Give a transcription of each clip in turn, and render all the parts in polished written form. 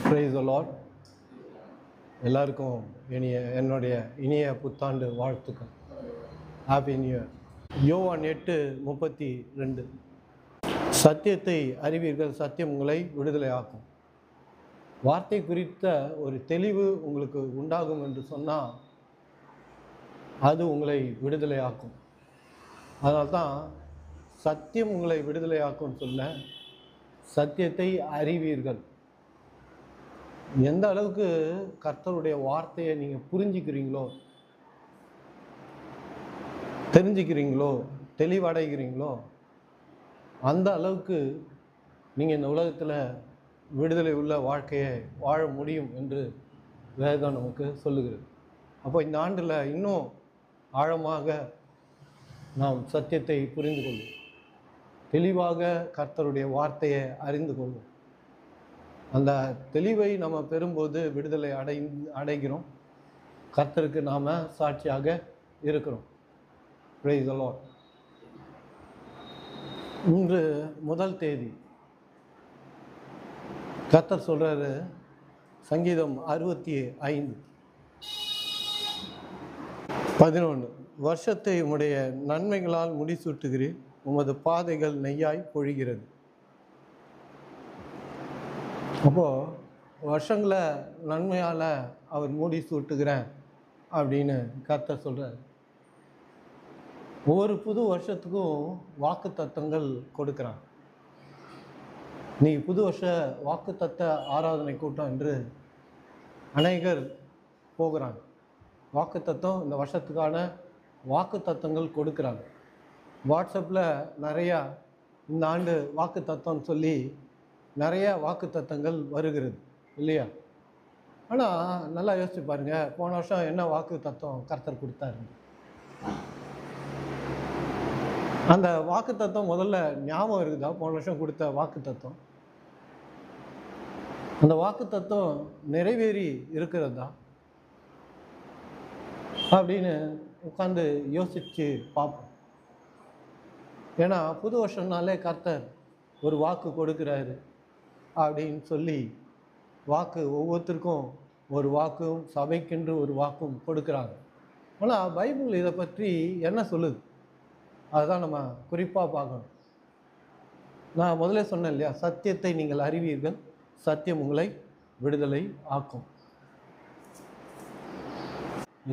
Praise the Lord. எல்லாருக்கும் என்னுடைய இனிய புத்தாண்டு வாழ்த்துக்கள். Happy new year. யோவான் 8:32 சத்தியத்தை அறிவீர்கள், சத்தியம் உங்களை விடுதலை ஆக்கும். வார்த்தை குறித்த ஒரு தெளிவு உங்களுக்கு உண்டாகும் என்று சொன்னால் அது உங்களை விடுதலை ஆக்கும். அதனால்தான் சத்தியம் உங்களை விடுதலை ஆக்கும்னு சொன்ன சத்தியத்தை அறிவீர்கள். எந்த அளவுக்கு கர்த்தருடைய வார்த்தையை நீங்கள் புரிஞ்சுக்கிறீங்களோ, தெரிஞ்சுக்கிறீங்களோ, தெளிவடைகிறீங்களோ, அந்த அளவுக்கு நீங்கள் இந்த உலகத்தில் விடுதலை உள்ள வாழ்க்கையை வாழ முடியும் என்று வேதம் நமக்கு சொல்லுகிறது. அப்போ இந்த ஆண்டில் இன்னும் ஆழமாக நாம் சத்தியத்தை புரிந்து கொள்வோம், தெளிவாக கர்த்தருடைய வார்த்தையை அறிந்து கொள்வோம். அந்த தெளிவை நம்ம பெறும்போது விடுதலை அடைகிறோம், கர்த்தருக்கு நாம் சாட்சியாக இருக்கிறோம். Price the Lord. இன்று முதல் தேதி கர்த்தர் சொல்றாரு, சங்கீதம் 65:11 வருஷத்தை உம்முடைய நன்மைகளால் முடிசூட்டுகிறீர், உமது பாதைகள் நெய்யாய் பொழிகிறது. அப்போது வருஷங்களை நன்மையால் அவர் மூடி சூட்டுகிறேன் அப்படின்னு கர்த்தர் சொல்கிறார். ஒவ்வொரு புது வருஷத்துக்கும் வாக்கு தத்தங்கள் கொடுக்குறான். நீ புது வருஷ வாக்கு தத்த ஆராதனை கூட்டம் என்று அநேகர் போகிறாங்க. வாக்கு தத்தம், இந்த வருஷத்துக்கான வாக்கு தத்தங்கள் கொடுக்குறாங்க. வாட்ஸ்அப்பில் நிறையா இந்த ஆண்டு வாக்கு தத்தம்னு சொல்லி நிறைய வாக்கு தத்தங்கள் வருகிறது இல்லையா? ஆனால் நல்லா யோசிச்சு பாருங்கள், போன வருஷம் என்ன வாக்கு தத்தம் கர்த்தர் கொடுத்தாரு? அந்த வாக்கு தத்தம் முதல்ல ஞாபகம் இருக்குதா? போன வருஷம் கொடுத்த வாக்கு தத்தம், அந்த வாக்கு தத்தம் நிறைவேறி இருக்கிறதா அப்படின்னு உட்காந்து யோசிச்சு பார்ப்போம். ஏன்னா புது வருஷம்னாலே கர்த்தர் ஒரு வாக்கு கொடுக்குறாரு அப்படின்னு சொல்லி வாக்கு ஒவ்வொருத்தருக்கும் ஒரு வாக்கும், சபைக்கென்று ஒரு வாக்கும் கொடுக்குறாங்க. ஆனால் பைபிள் இதை பற்றி என்ன சொல்லுது? அதுதான் நம்ம குறிப்பாக பார்க்கணும். நான் முதல்ல சொன்னேன் இல்லையா, சத்தியத்தை நீங்கள் அறிவீர்கள், சத்தியம் உங்களை விடுதலை ஆக்கும்.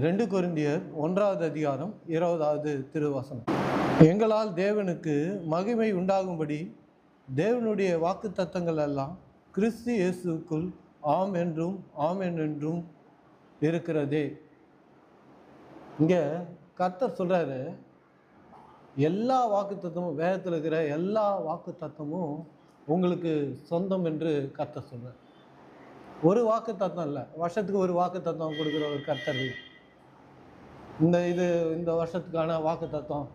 2 கொரிந்தியர் 1:20 திருவசனம். எங்களால் தேவனுக்கு மகிமை உண்டாகும்படி தேவனுடைய வாக்கு தத்தங்கள் எல்லாம் கிறிஸ்து இயேசுக்குள் ஆம் என்றும் ஆமென் என்றும் இருக்கிறதே. இங்கே கர்த்தர் சொல்கிறாரு, எல்லா வாக்கு தத்தமும், வேதத்தில் இருக்கிற எல்லா வாக்கு தத்தமும் உங்களுக்கு சொந்தம் என்று கர்த்தர் சொல்கிறார். ஒரு வாக்கு தத்தம் இல்லை, வருஷத்துக்கு ஒரு வாக்கு தத்தம் கொடுக்குற ஒரு கர்த்தர் இல்லை. இந்த வருஷத்துக்கான வாக்கு தத்தம்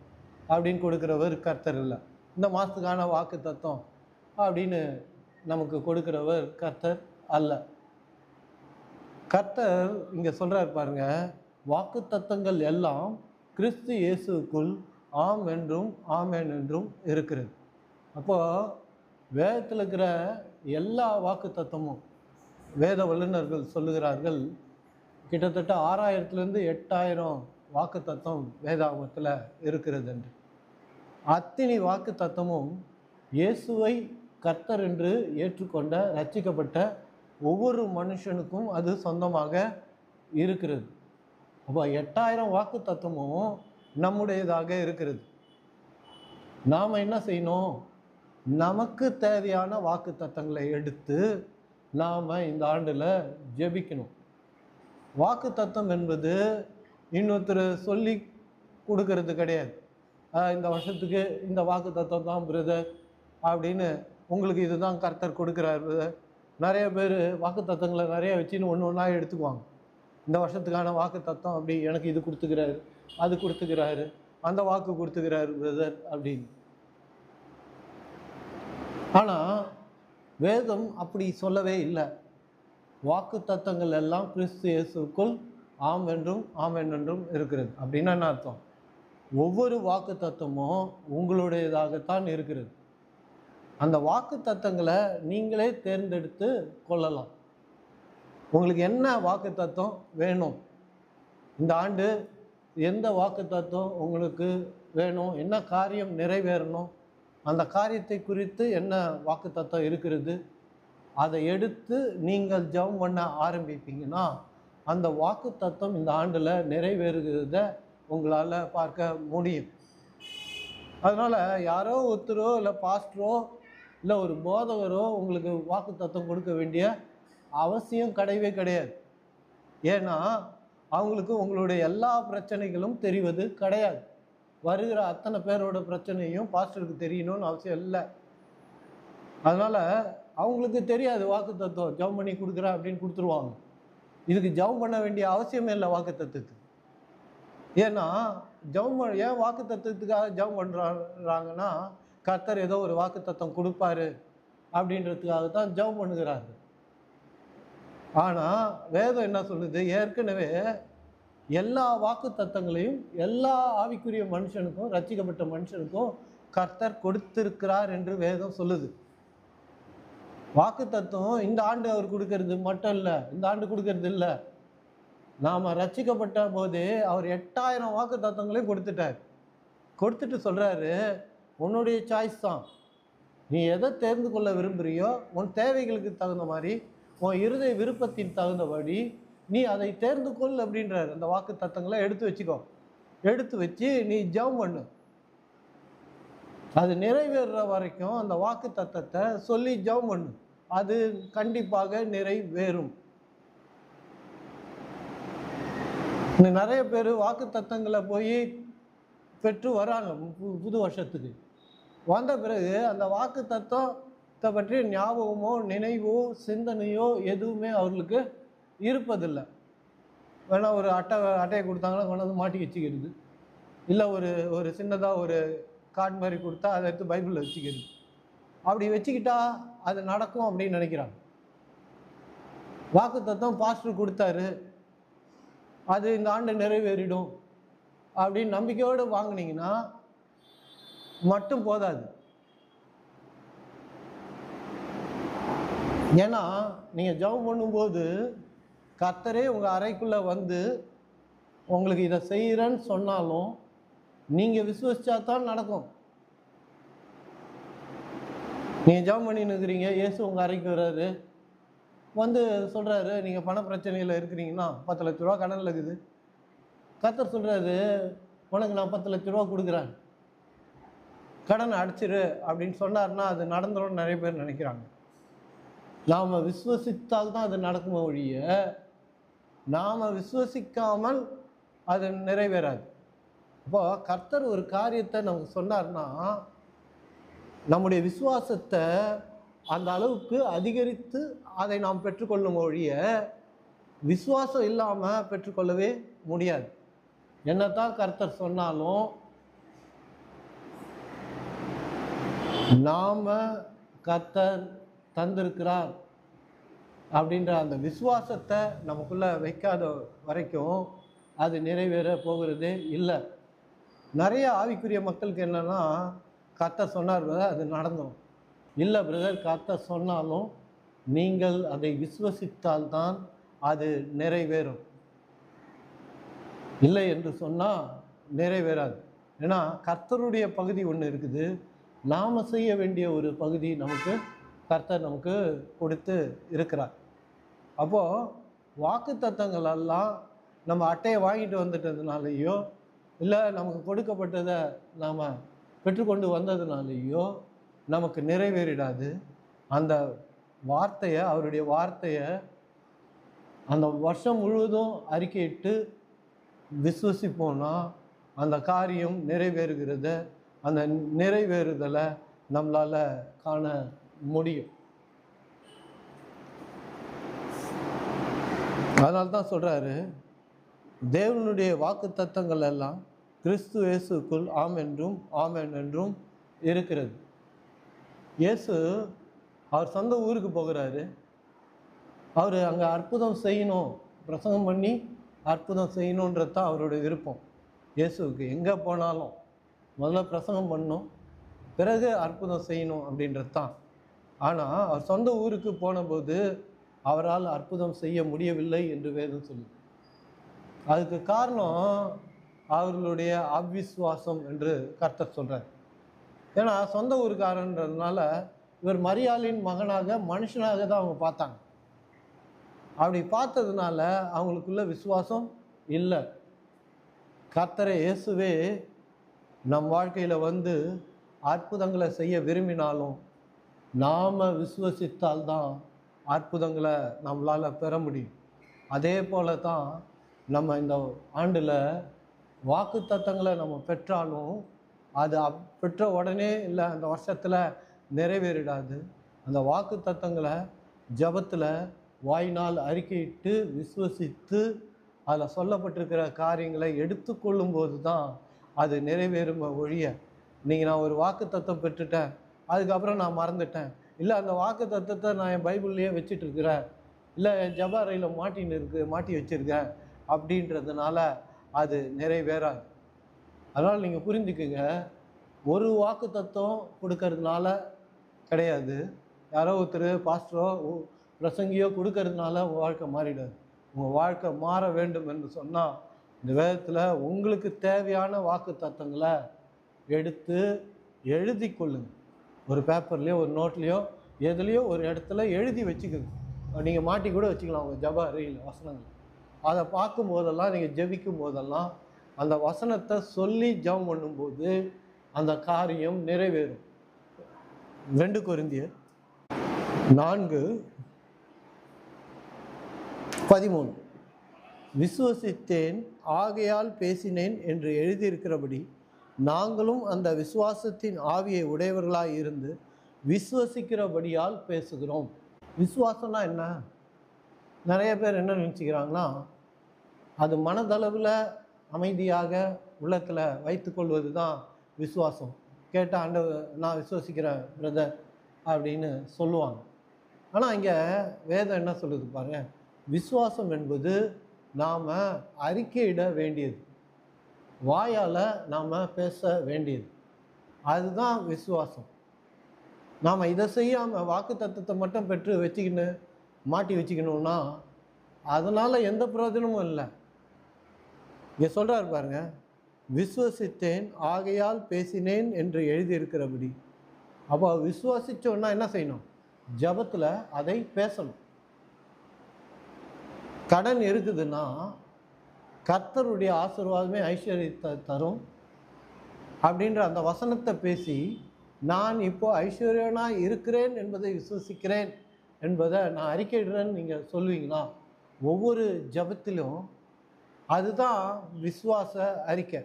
அப்படின்னு கொடுக்குறவர் கர்த்தர் இல்லை. இந்த மாதத்துக்கான வாக்கு தத்தம் அப்படின்னு நமக்கு கொடுக்குறவர் கர்த்தர் அல்ல. கர்த்தர் இங்கே சொல்கிறார் பாருங்க, வாக்கு தத்தங்கள் எல்லாம் கிறிஸ்து இயேசுக்குள் ஆம் என்றும் ஆமென் என்றும் இருக்கிறது. அப்போது வேதத்தில் இருக்கிற எல்லா வாக்கு தத்தமும் வேத வல்லுநர்கள் சொல்லுகிறார்கள், கிட்டத்தட்ட 6000 8000 வாக்கு தத்தம் வேதாகமத்தில் இருக்கிறது என்று. அத்தனை வாக்கு தத்தமும் இயேசுவை கர்த்தர் என்று ஏற்றுக்கொண்ட ரட்சிக்கப்பட்ட ஒவ்வொரு மனுஷனுக்கும் அது சொந்தமாக இருக்கிறது. அப்போ 8000 வாக்கு தத்தமும் நம்முடையதாக இருக்கிறது. நாம் என்ன செய்யணும்? நமக்கு தேவையான வாக்கு தத்தங்களை எடுத்து நாம் இந்த ஆண்டில் ஜெபிக்கணும். வாக்கு தத்தம் என்பது இன்னொருத்தர் சொல்லி கொடுக்கறது கிடையாது. இந்த வருஷத்துக்கு இந்த வாக்கு தத்தம் தான் பிரதர் அப்படின்னு, உங்களுக்கு இதுதான் கர்த்தர் கொடுக்குறாரு பிரதர். நிறைய பேர் வாக்கு தத்தங்களை நிறைய வச்சுன்னு ஒன்று ஒன்றா எடுத்துக்குவாங்க. இந்த வருஷத்துக்கான வாக்கு தத்தம் அப்படி, எனக்கு இது கொடுத்துக்கிறாரு, அது கொடுத்துக்கிறாரு, அந்த வாக்கு கொடுத்துக்கிறாரு பிரதர் அப்படின்னு. ஆனால் வேதம் அப்படி சொல்லவே இல்லை. வாக்கு தத்தங்கள் எல்லாம் கிறிஸ்து இயேசுக்குள் ஆம் என்றும் ஆமென் என்றும் இருக்கிறது. அப்படின்னா என்ன அர்த்தம்? ஒவ்வொரு வாக்கு தத்தமும் உங்களுடையதாகத்தான் இருக்கிறது. அந்த வாக்கு தத்தங்களை நீங்களே தேர்ந்தெடுத்து கொள்ளலாம். உங்களுக்கு என்ன வாக்கு தத்துவம் வேணும், இந்த ஆண்டு எந்த வாக்கு தத்துவம் உங்களுக்கு வேணும், என்ன காரியம் நிறைவேறணும், அந்த காரியத்தை குறித்து என்ன வாக்கு தத்துவம் இருக்கிறது, அதை எடுத்து நீங்கள் ஜெபம் பண்ண ஆரம்பிப்பீங்கன்னா அந்த வாக்கு தத்துவம் இந்த ஆண்டில் நிறைவேறுகிறத உங்களால் பார்க்க முடியும். அதனால் யாரோ ஒருத்தரோ இல்லை பாஸ்டரோ இல்லை ஒரு போதகரோ உங்களுக்கு வாக்கு தத்துவம் கொடுக்க வேண்டிய அவசியம் கிடையவே கிடையாது. ஏன்னா அவங்களுக்கு உங்களுடைய எல்லா பிரச்சனைகளும் தெரிவது கிடையாது. வருகிற அத்தனை பேரோட பிரச்சனையும் பாஸ்டருக்கு தெரியணும்னு அவசியம் இல்லை. அதனால் அவங்களுக்கு தெரியாது வாக்கு தத்துவம், ஜெபம் பண்ணி கொடுக்குறேன் அப்படின்னு கொடுத்துருவாங்க. இதுக்கு ஜெபம் பண்ண வேண்டிய அவசியமே இல்லை வாக்கு தத்துவத்துக்கு. ஏன்னா ஏன் வாக்கு தத்துவத்துக்காக ஜெபம் பண்ணுறாங்கன்னா, கர்த்தர் ஏதோ ஒரு வாக்கு தத்துவம் கொடுப்பாரு அப்படின்றதுக்காக தான் ஜெபம் பண்ணுகிறாரு. ஆனால் வேதம் என்ன சொல்லுது, ஏற்கனவே எல்லா வாக்கு தத்தங்களையும் எல்லா ஆவிக்குரிய மனுஷனுக்கும், ரட்சிக்கப்பட்ட மனுஷனுக்கும் கர்த்தர் கொடுத்திருக்கிறார் என்று வேதம் சொல்லுது. வாக்கு தத்துவம் இந்த ஆண்டு அவர் கொடுக்கறது மட்டும் இல்லை, இந்த ஆண்டு கொடுக்கறது இல்லை. நாம் ரட்சிக்கப்பட்ட போது அவர் 8000 வாக்கு தத்துவங்களையும் கொடுத்துட்டார். கொடுத்துட்டு சொல்கிறாரு, உன்னுடைய சாய்ஸ் தான், நீ எதை தேர்ந்து கொள்ள விரும்புகிறியோ, உன் தேவைகளுக்கு தகுந்த மாதிரி, உன் இருதய விருப்பத்தின் தகுந்தபடி நீ அதை தேர்ந்து கொள் அப்படின்றார். அந்த வாக்கு தத்தங்களை எடுத்து வச்சுக்கோ, எடுத்து வச்சு நீ ஜெபம் பண்ணு. அது நிறைவேறுற வரைக்கும் அந்த வாக்கு தத்தத்தை சொல்லி ஜெபம் பண்ணு, அது கண்டிப்பாக நிறைவேறும். நிறைய பேர் வாக்கு தத்தங்களை போய் பெற்று வராங்க. புது வருஷத்துக்கு வந்த பிறகு அந்த வாக்கு தத்தத்தை பற்றி ஞாபகமோ நினைவோ சிந்தனையோ எதுவுமே அவர்களுக்கு இருப்பதில்லை. வேணா ஒரு அட்டையை கொடுத்தாங்கன்னா கொண்டு வந்து மாட்டி வச்சுக்கிறது, இல்லை ஒரு சின்னதாக ஒரு கார்டு மாதிரி கொடுத்தா அதை எடுத்து பைபிளில் வச்சுக்கிறது. அப்படி வச்சுக்கிட்டா அது நடக்கும் அப்படின்னு நினைக்கிறாங்க. வாக்கு தத்துவம் பாஸ்டர் கொடுத்தாரு, அது இந்த ஆண்டு நிறைவேறிடும் அப்படின்னு நம்பிக்கையோடு வாங்கினீங்கன்னா மட்டும் போதாது. ஏன்னா நீங்கள் ஜெபம் பண்ணும்போது கர்த்தரே உங்கள் அறைக்குள்ளே வந்து உங்களுக்கு இதை செய்கிறேன்னு சொன்னாலும் நீங்கள் விசுவசிச்சா தான் நடக்கும். நீங்கள் ஜெபம் பண்ணின்னு இருக்கிறீங்க, இயேசு உங்கள் அறைக்கு வர்றாரு, வந்து சொல்கிறாரு, நீங்கள் பண பிரச்சனையில் இருக்கிறீங்கன்னா 10 லட்ச ரூபா கடனில் இருக்குது. கர்த்தர் சொல்கிறாரு, உனக்கு நான் 10 லட்ச ரூபா கொடுக்குறேன், கடனை அடைச்சிரு அப்படின்னு சொன்னார்னா அது நடந்துடும் நிறைய பேர் நினைக்கிறாங்க. நாம் விசுவசித்தால் தான் அது நடக்குமோ ஒழிய நாம் விசுவசிக்காமல் அது நிறைவேறாது. அப்போ கர்த்தர் ஒரு காரியத்தை நமக்கு சொன்னார்னா நம்முடைய விசுவாசத்தை அந்த அளவுக்கு அதிகரித்து அதை நாம் பெற்றுக்கொள்ளும் ஒழிய விசுவாசம் இல்லாமல் பெற்றுக்கொள்ளவே முடியாது. என்னத்தான் கர்த்தர் சொன்னாலும் நாம கர்த்தர் தந்திருக்கிறார் அப்படின்ற அந்த விசுவாசத்தை நமக்குள்ள வைக்காத வரைக்கும் அது நிறைவேற போகிறதே இல்லை. நிறைய ஆவிக்குரிய மக்களுக்கு என்னன்னா, கர்த்தர் சொன்னார் அது நடந்துடும். இல்லை பிரதர், கர்த்தர் சொன்னாலும் நீங்கள் அதை விசுவசித்தால்தான் அது நிறைவேறும், இல்லை என்று சொன்னால் நிறைவேறாது. ஏன்னா கர்த்தருடைய பகுதி ஒன்று இருக்குது, நாம் செய்ய வேண்டிய ஒரு பகுதி நமக்கு கர்த்தர் நமக்கு கொடுத்து இருக்கிறார். அப்போது வாக்கு தத்தங்கள் எல்லாம் நம்ம அட்டையை வாங்கிட்டு வந்துட்டதுனாலேயோ இல்லை நமக்கு கொடுக்கப்பட்டதை நாம் பெற்றுக்கொண்டு வந்ததுனாலேயோ நமக்கு நிறைவேறிடாது. அந்த வார்த்தையை, அவருடைய வார்த்தையை அந்த வருஷம் முழுவதும் அறிக்கையிட்டு விசுவசிப்போன்னா அந்த காரியம் நிறைவேறுகிறத, அந்த நிறைவேறுதலை நம்மளால் காண முடியும். அதனால தான் சொல்கிறாரு, தேவனுடைய வாக்கு தத்தங்கள் எல்லாம் கிறிஸ்து இயேசுக்குள் ஆம் என்றும் ஆமென் என்றும் இருக்கிறது. இயேசு அவர் சொந்த ஊருக்கு போகிறாரு, அவர் அங்கே அற்புதம் செய்யணும், பிரசங்கம் பண்ணி அற்புதம் செய்யணுன்றது தான் அவருடைய விருப்பம். இயேசுவுக்கு எங்கே போனாலும் முதல்ல பிரசங்கம் பண்ணணும், பிறகு அற்புதம் செய்யணும் அப்படின்றது தான். ஆனால் அவர் சொந்த ஊருக்கு போனபோது அவரால் அற்புதம் செய்ய முடியவில்லை என்று வேதம் சொல்லுது. அதுக்கு காரணம் அவர்களுடைய அவிசுவாசம் என்று கர்த்தர் சொல்றார். ஏன்னா சொந்த ஊருக்காரன்றதுனால இவர் மரியாளின் மகனாக மனுஷனாக தான் அவங்க பார்த்தாங்க. அப்படி பார்த்ததுனால அவங்களுக்குள்ள விசுவாசம் இல்லை. கர்த்தரை இயேசுவே நம் வாழ்க்கையில் வந்து அற்புதங்களை செய்ய விரும்பினாலும் நாம் விசுவசித்தால்தான் அற்புதங்களை நம்மளால் பெற முடியும். அதே போல தான் நம்ம இந்த ஆண்டில் வாக்கு தத்தங்களை நம்ம பெற்றாலும் அது பெற்ற உடனே இல்லை அந்த வருஷத்தில் நிறைவேறிடாது. அந்த வாக்கு தத்தங்களை ஜபத்தில் வாயினால் அறிக்கையிட்டு விசுவசித்து அதில் சொல்லப்பட்டிருக்கிற காரியங்களை எடுத்துக்கொள்ளும் போது தான் அது நிறைவேறும் ஒழிய, நீங்கள் நான் ஒரு வாக்கு தத்தம் பெற்றுட்டேன் அதுக்கப்புறம் நான் மறந்துட்டேன், இல்லை அந்த வாக்கு தத்தத்தை நான் என் பைபிள்லேயே வச்சிட்ருக்கிறேன், இல்லை என் ஜப அறையில் மாட்டி வச்சுருக்கேன் அப்படின்றதுனால அது நிறைவேறாது. அதனால் நீங்கள் புரிஞ்சுக்குங்க, ஒரு வாக்கு தத்துவம் கொடுக்கறதுனால கிடையாது, யாரோ ஒருத்தர் பாஸ்டரோ பிரசங்கியோ கொடுக்கறதுனால உங்கள் வாழ்க்கை மாறிடாது. உங்கள் வாழ்க்கை மாற வேண்டும் என்று சொன்னால் இந்த வேதத்தில் உங்களுக்கு தேவையான வாக்கு தத்தங்களை எடுத்து எழுதி கொள்ளுங்க. ஒரு பேப்பர்லேயோ ஒரு நோட்லேயோ எதுலேயோ ஒரு இடத்துல எழுதி வச்சுக்கோங்க. நீங்கள் மாட்டி கூட வச்சுக்கலாம் உங்கள் ஜப அறையில் வசனங்கள். அதை பார்க்கும் போதெல்லாம், நீங்கள் ஜெபிக்கும் போதெல்லாம் அந்த வசனத்தை சொல்லி ஜெபம் பண்ணும்போது அந்த காரியம் நிறைவேறும். 2 கொரிந்தியர் 4:13 விசுவசித்தேன் ஆகையால் பேசினேன் என்று எழுதியிருக்கிறபடி நாங்களும் அந்த விசுவாசத்தின் ஆவியை உடையவர்களாய் இருந்து விசுவசிக்கிறபடியால் பேசுகிறோம். விசுவாசம்னா என்ன? நிறைய பேர் என்ன நினச்சிக்கிறாங்கன்னா, அது மனதளவில் அமைதியாக உள்ளத்தில் வைத்து கொள்வது தான் விசுவாசம். கேட்டால் ஆண்டவர் நான் விசுவசிக்கிறேன் பிரதர் அப்படின்னு சொல்லுவாங்க. ஆனால் இங்கே வேதம் என்ன சொல்லுது பாருங்க, விசுவாசம் என்பது நாம் அறிக்கையிட வேண்டியது, வாயால் நாம் பேச வேண்டியது, அதுதான் விசுவாசம். நாம் இதை செய்யாமல் வாக்கு தத்தத்தை மட்டும் பெற்று மாட்டி வச்சுக்கணுன்னா அதனால் எந்த பிரயோஜனமும் இல்லை. இங்கே சொல்கிறார் பாருங்க, விசுவசித்தேன் ஆகையால் பேசினேன் என்று எழுதியிருக்கிறபடி. அப்போ விசுவாசித்தோன்னா என்ன செய்யணும்? ஜபத்தில் அதை பேசணும். கடன் இருக்குதுன்னா கர்த்தருடைய ஆசீர்வாதமே ஐஸ்வர்யத்தை தரும் அப்படின்ற அந்த வசனத்தை பேசி, நான் இப்போ ஐஸ்வர்யனாக இருக்கிறேன் என்பதை விசுவசிக்கிறேன் என்பதை நான் அறிக்கையிடுறேன்னு நீங்கள் சொல்லுவீங்கன்னா ஒவ்வொரு ஜபத்திலும் அதுதான் விசுவாச அறிக்கை.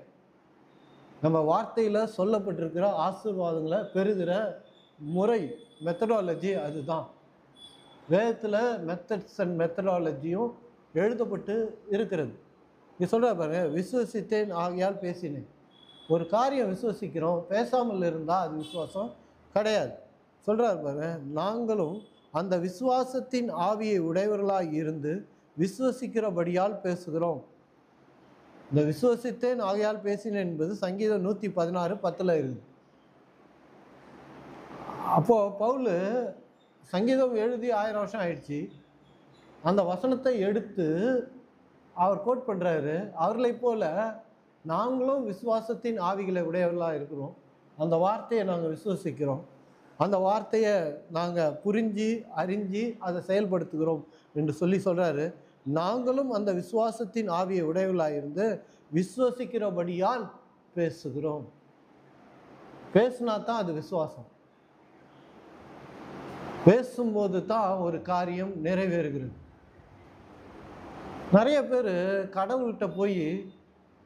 நம்ம வார்த்தையில் சொல்லப்பட்டிருக்கிற ஆசீர்வாதங்களை பெறுகிற முறை, மெத்தடாலஜி அதுதான். வேதத்தில் மெத்தட்ஸ் அண்ட் மெத்தடாலஜியும் எழுதப்பட்டு இருக்கிறது. இங்கே சொல்கிற பாருங்க, விசுவசித்தேன் ஆகையால் பேசினேன். ஒரு காரியம் விசுவசிக்கிறோம், பேசாமல் இருந்தால் அது விசுவாசம் கிடையாது. சொல்கிறார் பாருங்க, நாங்களும் அந்த விசுவாசத்தின் ஆவியை உடையவர்களாக இருந்து விசுவசிக்கிறபடியால் பேசுகிறோம். இந்த விசுவசித்தேன் ஆகையால் பேசினேன் என்பது சங்கீதம் 116:10 இருக்குது. அப்போது பவுல் சங்கீதம் எழுதி 1000 வருஷம் ஆயிடுச்சு. அந்த வசனத்தை எடுத்து அவர் கோட் பண்ணுறாரு. அவர்களை போல நாங்களும் விசுவாசத்தின் ஆவிகளை உடையவர்களாக இருக்கிறோம். அந்த வார்த்தையை நாங்கள் விசுவசிக்கிறோம், அந்த வார்த்தையை நாங்கள் புரிஞ்சு அறிஞ்சு அதை செயல்படுத்துகிறோம் என்று சொல்கிறாரு. நாங்களும் அந்த விசுவாசத்தின் ஆவியை உடையவர்களாக இருந்து விசுவசிக்கிறபடியால் பேசுகிறோம். பேசுனா தான் அது விசுவாசம். பேசும்போது தான் ஒரு காரியம் நிறைவேறுகிறது. நிறைய பேர் கடவுள்கிட்ட போய்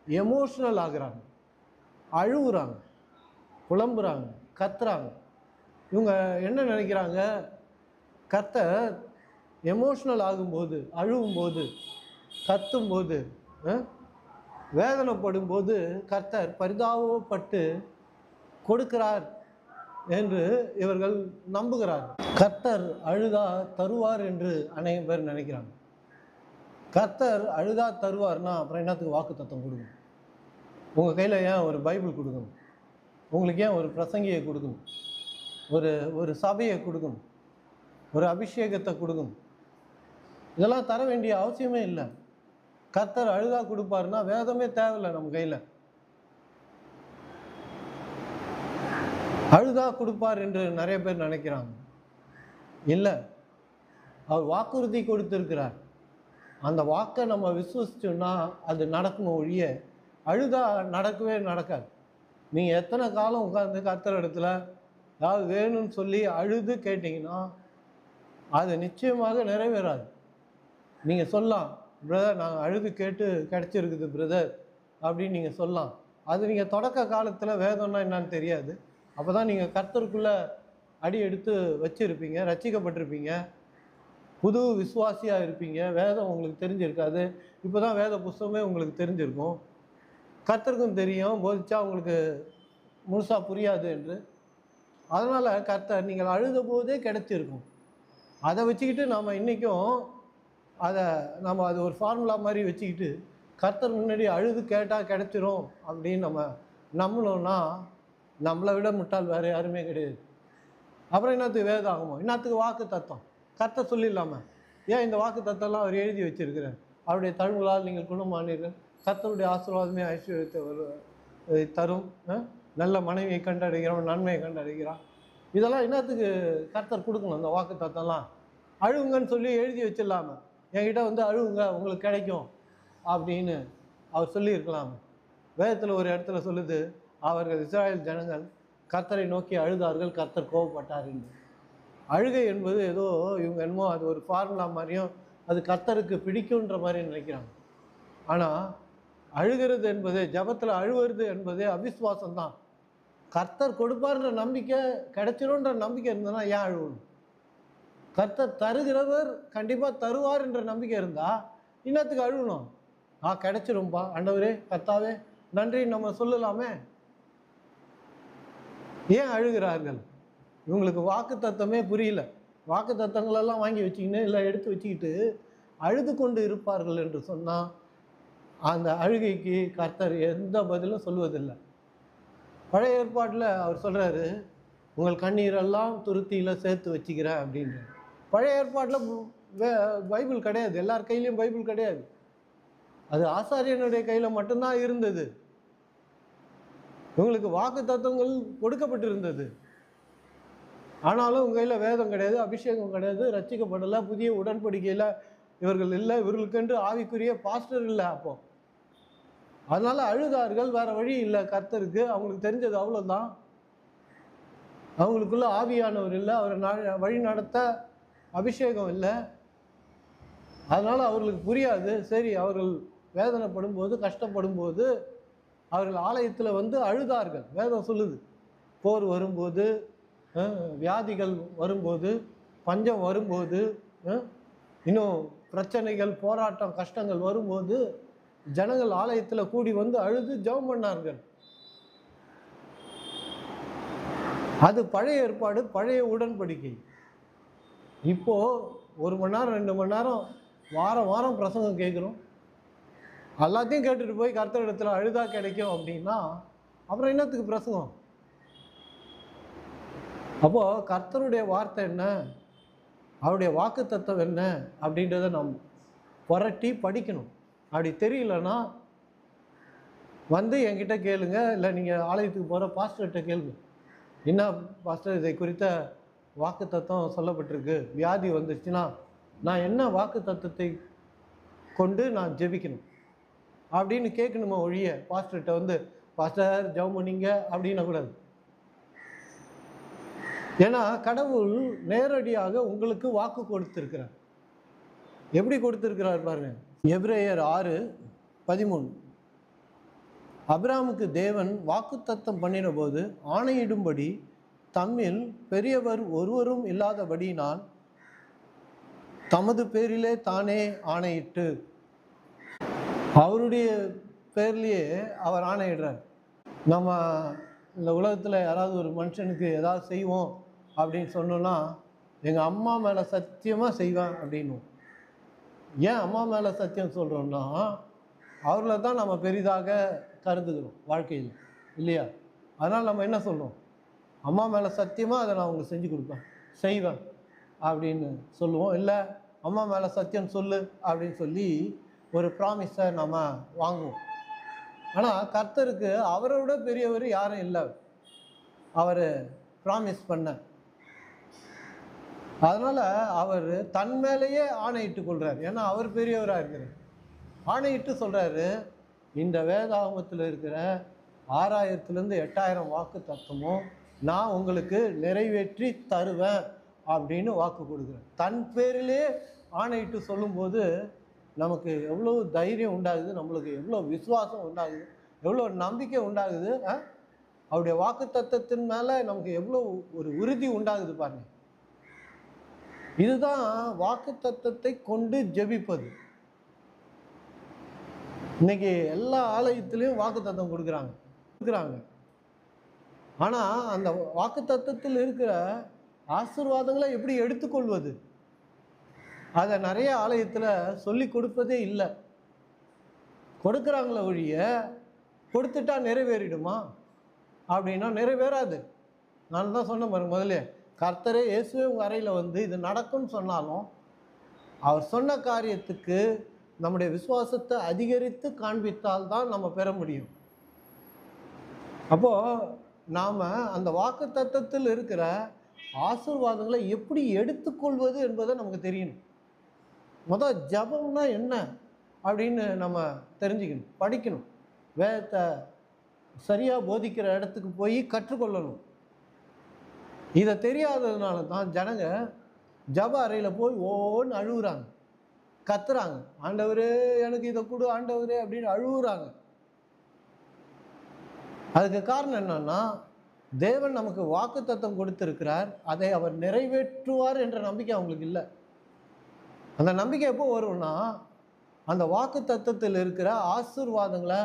எமோஷ்னல் ஆகுறாங்க, அழுகுறாங்க, புலம்புறாங்க, கத்துறாங்க. இவங்க என்ன நினைக்கிறாங்க, கர்த்தர் எமோஷ்னல் ஆகும்போது, அழுகும்போது, கத்தும்போது, வேதனைப்படும்போது கர்த்தர் பரிதாபப்பட்டு கொடுக்கிறார் என்று இவர்கள் நம்புகிறார். கர்த்தர் அழுதா தருவார் என்று அநேக பேர் நினைக்கிறாங்க. கர்த்தர் அழுதா தருவார்னா அப்புறம் என்னத்துக்கு வாக்கு தத்தம் கொடுக்கணும்? உங்கள் கையில் ஏன் ஒரு பைபிள் கொடுக்கணும்? உங்களுக்கு ஏன் ஒரு பிரசங்கியை கொடுக்கணும்? ஒரு சபையை கொடுக்கணும்? ஒரு அபிஷேகத்தை கொடுக்கணும்? இதெல்லாம் தர வேண்டிய அவசியமே இல்லை. கர்த்தர் அழுதா கொடுப்பாருன்னா வேதமே தேவையில்லை நம்ம கையில். அழுதா கொடுப்பார் என்று நிறைய பேர் நினைக்கிறாங்க. இல்லை, அவர் வாக்குறுதி கொடுத்திருக்கிறார். அந்த வாக்கை நம்ம விசுவசிச்சோம்னா அது நடக்கும் ஒழிய அழுதா நடக்கவே நடக்காது. நீங்கள் எத்தனை காலம் உட்கார்ந்து கர்த்தர் இடத்துல ஏதாவது வேணும்னு சொல்லி அழுது கேட்டிங்கன்னா அது நிச்சயமாக நிறைவேறாது. நீங்கள் சொல்லலாம், பிரதர் நாங்கள் அழுது கேட்டு கிடச்சிருக்குது பிரதர் அப்படின்னு நீங்கள் சொல்லலாம். அது நீங்கள் தொடக்க காலத்தில் வேதம்னா என்னன்னு தெரியாது. அப்போ தான் நீங்கள் கர்த்தருக்குள்ளே அடி எடுத்து வச்சுருப்பீங்க, ரட்சிக்கப்பட்டிருப்பீங்க, புது விசுவாசியாக இருப்பீங்க. வேதம் உங்களுக்கு தெரிஞ்சிருக்காது. இப்போ தான் வேத புஸ்தகமே உங்களுக்கு தெரிஞ்சிருக்கும். கர்த்தருக்கும் தெரியும் போதிச்சா உங்களுக்கு முழுசாக புரியாது என்று. அதனால் கர்த்தர் நீங்கள் அழுத போதே கிடைச்சிருக்கும். அதை வச்சுக்கிட்டு நம்ம இன்றைக்கும் நம்ம அது ஒரு ஃபார்முலா மாதிரி வச்சுக்கிட்டு கர்த்தர் முன்னாடி அழுது கேட்டால் கிடைச்சிரும் அப்படின்னு நம்ம நம்பினோன்னா நம்மளை விட முட்டாள் வேறு யாருமே கிடையாது. அப்புறம் என்னத்துக்கு வேதம் ஆகுமோ, என்னத்துக்கு வாக்கு தத்துவம்? கர்த்தர் சொல்லிடலாமா? ஏன் இந்த வாக்கு தத்தம்லாம் அவர் எழுதி வச்சிருக்கிறார்? அவருடைய தழும்புகளால் நீங்கள் குணமானீர்கள், கர்த்தருடைய ஆசீர்வாதமே ஐஸ்வர்யத்தை தரும், நல்ல மனைவியை கண்டடைகிறோம், நன்மையை கண்டடைகிறான். இதெல்லாம் என்னத்துக்கு கர்த்தர் கொடுக்கணும்? அந்த வாக்கு தத்தம்லாம் அழுவுங்கன்னு சொல்லி எழுதி வச்சிடலாமா? என்கிட்ட வந்து அழுவுங்க உங்களுக்கு கிடைக்கும் அப்படின்னு அவர் சொல்லியிருக்கலாம். வேதத்தில் ஒரு இடத்துல சொல்லுது, அவர்கள் இஸ்ராயேல் ஜனங்கள் கர்த்தரை நோக்கி அழுதார்கள், கர்த்தர் கோபப்பட்டார் என்று. அழுகை என்பது ஏதோ இவங்க என்னமோ அது ஒரு ஃபார்முலா மாதிரியும் அது கர்த்தருக்கு பிடிக்குன்ற மாதிரி நினைக்கிறாங்க. ஆனால் அழுகிறது என்பது, ஜபத்தில் அழுவது என்பது அவிசுவாசம்தான். கர்த்தர் கொடுப்பார்ன்ற நம்பிக்கை, கிடைச்சிரும்ன்ற நம்பிக்கை இருந்ததுன்னா ஏன் அழுவணும்? கர்த்தர் தருகிறவர் கண்டிப்பாக தருவார் என்ற நம்பிக்கை இருந்தால் இன்னத்துக்கு அழுவணும்? கிடைச்சிரும்பா ஆண்டவரே கர்த்தாவே நன்றி நம்ம சொல்லலாமே. ஏன் அழுகிறார்கள்? இவங்களுக்கு வாக்கு தத்தமே புரியல. வாக்கு தத்தங்களெல்லாம் வாங்கி வச்சுக்கின்னு இல்லை எடுத்து வச்சுக்கிட்டு அழுது கொண்டு இருப்பார்கள் என்று சொன்னால் அந்த அழுகைக்கு கர்த்தர் எந்த பதிலும் சொல்வதில்லை. பழைய ஏற்பாட்டில் அவர் சொல்கிறாரு, உங்கள் கண்ணீரெல்லாம் துருத்தியில் சேர்த்து வச்சுக்கிறேன் அப்படின்ற. பழைய ஏற்பாட்டில் பைபிள் கிடையாது, எல்லார் கையிலையும் பைபிள் கிடையாது. அது ஆசாரியனுடைய கையில் மட்டும்தான் இருந்தது. இவங்களுக்கு வாக்கு தத்துவங்கள் கொடுக்கப்பட்டிருந்தது. ஆனாலும் உங்கள் கையில் வேதம் கிடையாது, அபிஷேகம் கிடையாது, ரட்சிக்கப்படலை, புதிய உடன்படிக்கையில் இவர்கள் இல்லை, இவர்களுக்கென்று ஆவிக்குரிய பாஸ்டர் இல்லை. அப்போ அதனால அழுதார்கள், வேற வழி இல்லை. கர்த்தருக்கு அவங்களுக்கு தெரிஞ்சது அவ்வளோதான். அவங்களுக்குள்ள ஆவியானவர் இல்லை, அவரை வழி நடத்த அபிஷேகம் இல்லை. அதனால அவர்களுக்கு புரியாது. சரி, அவர்கள் வேதனைப்படும் போது, கஷ்டப்படும் போது அவர்கள் ஆலயத்தில் வந்து அழுதார்கள். வேதம் சொல்லுது, போர் வரும்போது, வியாதிகள் வரும்போது, பஞ்சம் வரும்போது, இன்னும் பிரச்சனைகள், போராட்டம், கஷ்டங்கள் வரும்போது ஜனங்கள் ஆலயத்தில் கூடி வந்து அழுது ஜெபம் பண்ணார்கள். அது பழைய ஏற்பாடு, பழைய உடன்படிக்கை. இப்போ 1 மணி நேரம் 2 மணி நேரம் வாரம் வாரம் பிரசங்கம் கேட்குறோம். எல்லாத்தையும் கேட்டுட்டு போய் கர்த்தர் இடத்துல அழுதா கிடைக்கும் அப்படின்னா அப்புறம் என்னத்துக்கு பிரசங்கம்? அப்போ கர்த்தருடைய வார்த்தை என்ன, அவருடைய வாக்கு தத்துவம் என்ன அப்படின்றத நாம் புரட்டி படிக்கணும். அப்படி தெரியலன்னா வந்து என்கிட்ட கேளுங்க, இல்லை நீங்கள் ஆலயத்துக்கு போகிற பாஸ்டர்கிட்ட கேளுங்க. என்ன பாஸ்டர், இதை குறித்த வாக்கு தத்துவம் சொல்லப்பட்டிருக்கு, வியாதி வந்துச்சுன்னா நான் என்ன வாக்கு தத்துவத்தை கொண்டு நான் ஜெபிக்கணும் அப்படின்னு கேட்கணுமா ஒழிய பாஸ்டர்கிட்ட வந்து பாஸ்டர் ஜெபம் பண்ணீங்க அப்படின்னா கூடாது. ஏன்னா கடவுள் நேரடியாக உங்களுக்கு வாக்கு கொடுத்திருக்கிறார். எப்படி கொடுத்திருக்கிறார் பாருங்க. எபிரேயர் 6:13. அபிரகாமுக்கு தேவன் வாக்குத்தத்தம் பண்ணின போது ஆணையிடும்படி தம்மில் பெரியவர் ஒருவரும் இல்லாதபடியினால் தமது பேரிலே தானே ஆணையிட்டு, அவருடைய பேர்லேயே அவர் ஆணையிடுறார். நம்ம இந்த உலகத்தில் யாராவது ஒரு மனுஷனுக்கு ஏதாவது செய்வோம் அப்படின்னு சொன்னோன்னா, எங்கள் அம்மா மேலே சத்தியமாக செய்வேன் அப்படின்னும். ஏன் அம்மா மேலே சத்தியம் சொல்கிறோன்னா, அவர்களை தான் நம்ம பெரிதாக கருதுகிறோம் வாழ்க்கையில், இல்லையா? அதனால் நம்ம என்ன சொல்கிறோம்? அம்மா மேலே சத்தியமாக அதை நான் உங்களுக்கு செஞ்சு கொடுப்பேன், செய்வேன் அப்படின்னு சொல்லுவோம். இல்லை அம்மா மேலே சத்தியம் சொல்லு அப்படின்னு சொல்லி ஒரு ப்ராமிஸை நம்ம வாங்குவோம். ஆனால் கர்த்தருக்கு அவரை விட பெரியவர் யாரும் இல்லை. அவர் ப்ராமிஸ் பண்ண, அதனால் அவர் தன் மேலேயே ஆணையிட்டு கொள்கிறார். ஏன்னா அவர் பெரியவராக இருக்கிறார். ஆணையிட்டு சொல்கிறாரு, இந்த வேதாகமத்தில் இருக்கிற 6000 8000 வாக்கு தத்துவமும் நான் உங்களுக்கு நிறைவேற்றி தருவேன் அப்படின்னு வாக்கு கொடுக்குறேன். தன் பேரிலே ஆணையிட்டு சொல்லும்போது நமக்கு எவ்வளோ தைரியம் உண்டாகுது, நம்மளுக்கு எவ்வளோ விசுவாசம் உண்டாகுது, எவ்வளோ நம்பிக்கை உண்டாகுது. அவருடைய வாக்கு தத்தத்தின் மேலே நமக்கு எவ்வளோ ஒரு உறுதி உண்டாகுது பாருங்க. இதுதான் வாக்கு தத்தத்தை கொண்டு ஜெபிப்பது. இன்னைக்கு எல்லா ஆலயத்திலையும் வாக்கு தத்தம் கொடுக்குறாங்க. ஆனால் அந்த வாக்கு தத்தத்தில் இருக்கிற ஆசீர்வாதங்களை எப்படி எடுத்துக்கொள்வது, அதை நிறைய ஆலயத்தில் சொல்லி கொடுப்பதே இல்லை. கொடுக்குறாங்களே ஒழிய கொடுத்துட்டா நிறைவேறிடுமா அப்படின்னா நிறைவேறாது. நான் தான் சொன்ன பாருங்க முதல்ல, கர்த்தரே இயேசுவே உங்கள் அறையில் வந்து இது நடக்கும்னு சொன்னாலும் அவர் சொன்ன காரியத்துக்கு நம்முடைய விசுவாசத்தை அதிகரித்து காண்பித்தால் தான் நம்ம பெற முடியும். அப்போது நாம் அந்த வாக்கு தத்தத்தில் இருக்கிற ஆசீர்வாதங்களை எப்படி எடுத்துக்கொள்வது என்பதை நமக்கு தெரியணும். முதல் ஜபம்னா என்ன அப்படின்னு நம்ம தெரிஞ்சுக்கணும், படிக்கணும். வேதத்தை சரியாக போதிக்கிற இடத்துக்கு போய் கற்றுக்கொள்ளணும். இதை தெரியாததுனால தான் ஜனங்க ஜப அறையில் போய் ஓன்னு அழுகுறாங்க, கத்துறாங்க, ஆண்டவரே எனக்கு இதை கொடு ஆண்டவரே அப்படின்னு அழுகுறாங்க. அதுக்கு காரணம் என்னன்னா, தேவன் நமக்கு வாக்கு தத்தம் கொடுத்திருக்கிறார், அதை அவர் நிறைவேற்றுவார் என்ற நம்பிக்கை அவங்களுக்கு இல்லை. அந்த நம்பிக்கை எப்போ வரும்னா, அந்த வாக்கு தத்தத்தில் இருக்கிற ஆசீர்வாதங்களை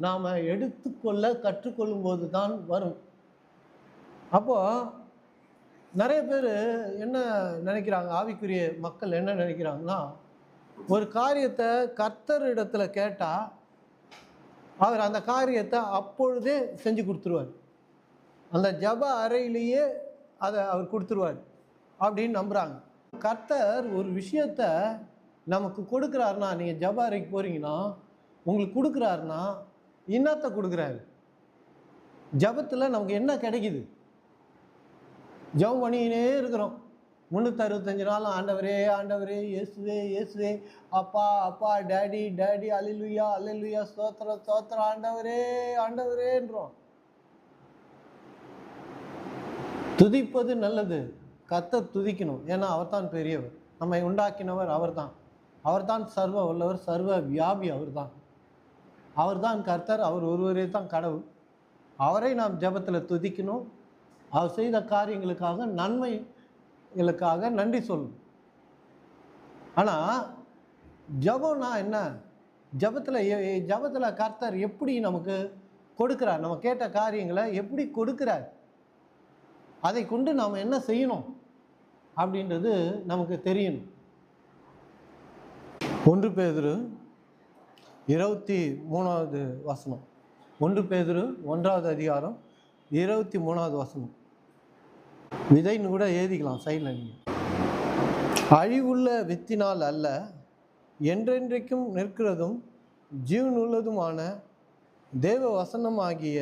நாம் எடுத்துக்கொள்ள கற்றுக்கொள்ளும் போது தான் வரும். அப்போது நிறைய பேர் என்ன நினைக்கிறாங்க, ஆவிக்குரிய மக்கள் என்ன நினைக்கிறாங்கன்னா, ஒரு காரியத்தை கர்த்தரிடத்தில் கேட்டால் அவர் அந்த காரியத்தை அப்பொழுதே செஞ்சு கொடுத்துருவார், அந்த ஜப அறையிலேயே அதை அவர் கொடுத்துருவார் அப்படின்னு நம்புகிறாங்க. கர்த்தர் ஒரு விஷயத்தை நமக்கு கொடுக்குறாருன்னா, நீங்கள் ஜப அறைக்கு போகிறீங்கன்னா உங்களுக்கு கொடுக்குறாருன்னா இன்னத்தை கொடுக்குறாரு. ஜபத்தில் நமக்கு என்ன கிடைக்குது? ஜபம் பண்ணிக்கினே இருக்கிறோம் 365 நாளும், ஆண்டவரே ஆண்டவரே, இயேசுவே இயேசுவே, அப்பா அப்பா, டேடி டேடி, அல்லேலூயா அல்லேலூயா, ஸ்தோத்திரம் ஸ்தோத்திரம், ஆண்டவரே ஆண்டவரேன்றோம். துதிப்பது நல்லது, கர்த்தர் துதிக்கணும். ஏன்னா அவர் தான் பெரியவர், நம்மை உண்டாக்கினவர் அவர்தான். அவர்தான் சர்வ வல்லவர், சர்வ வியாபி அவர்தான். அவர்தான் கர்த்தர், அவர் ஒருவரே தான் கடவுள். அவரை நாம் ஜபத்தில் துதிக்கணும். அவர் செய்த காரியங்களுக்காக, நன்மைகளுக்காக நன்றி சொல்லணும். ஆனால் ஜபம்னா என்ன? ஜபத்தில் கர்த்தர் எப்படி நமக்கு கொடுக்குறார், நம்ம கேட்ட காரியங்களை எப்படி கொடுக்குறார், அதை கொண்டு நாம் என்ன செய்யணும் அப்படின்றது நமக்கு தெரியணும். 1 பேதுரு 23வது வசனம், 1 பேதுரு 1வது அதிகாரம் 23வது வசனம். விதைன்னு கூட எழுதிக்கலாம் சைடில். நீங்கள் அழிவுள்ள வித்தினால் அல்ல, என்றென்றைக்கும் நிற்கிறதும் ஜீவனுள்ளதுமான தேவ வசனமாகிய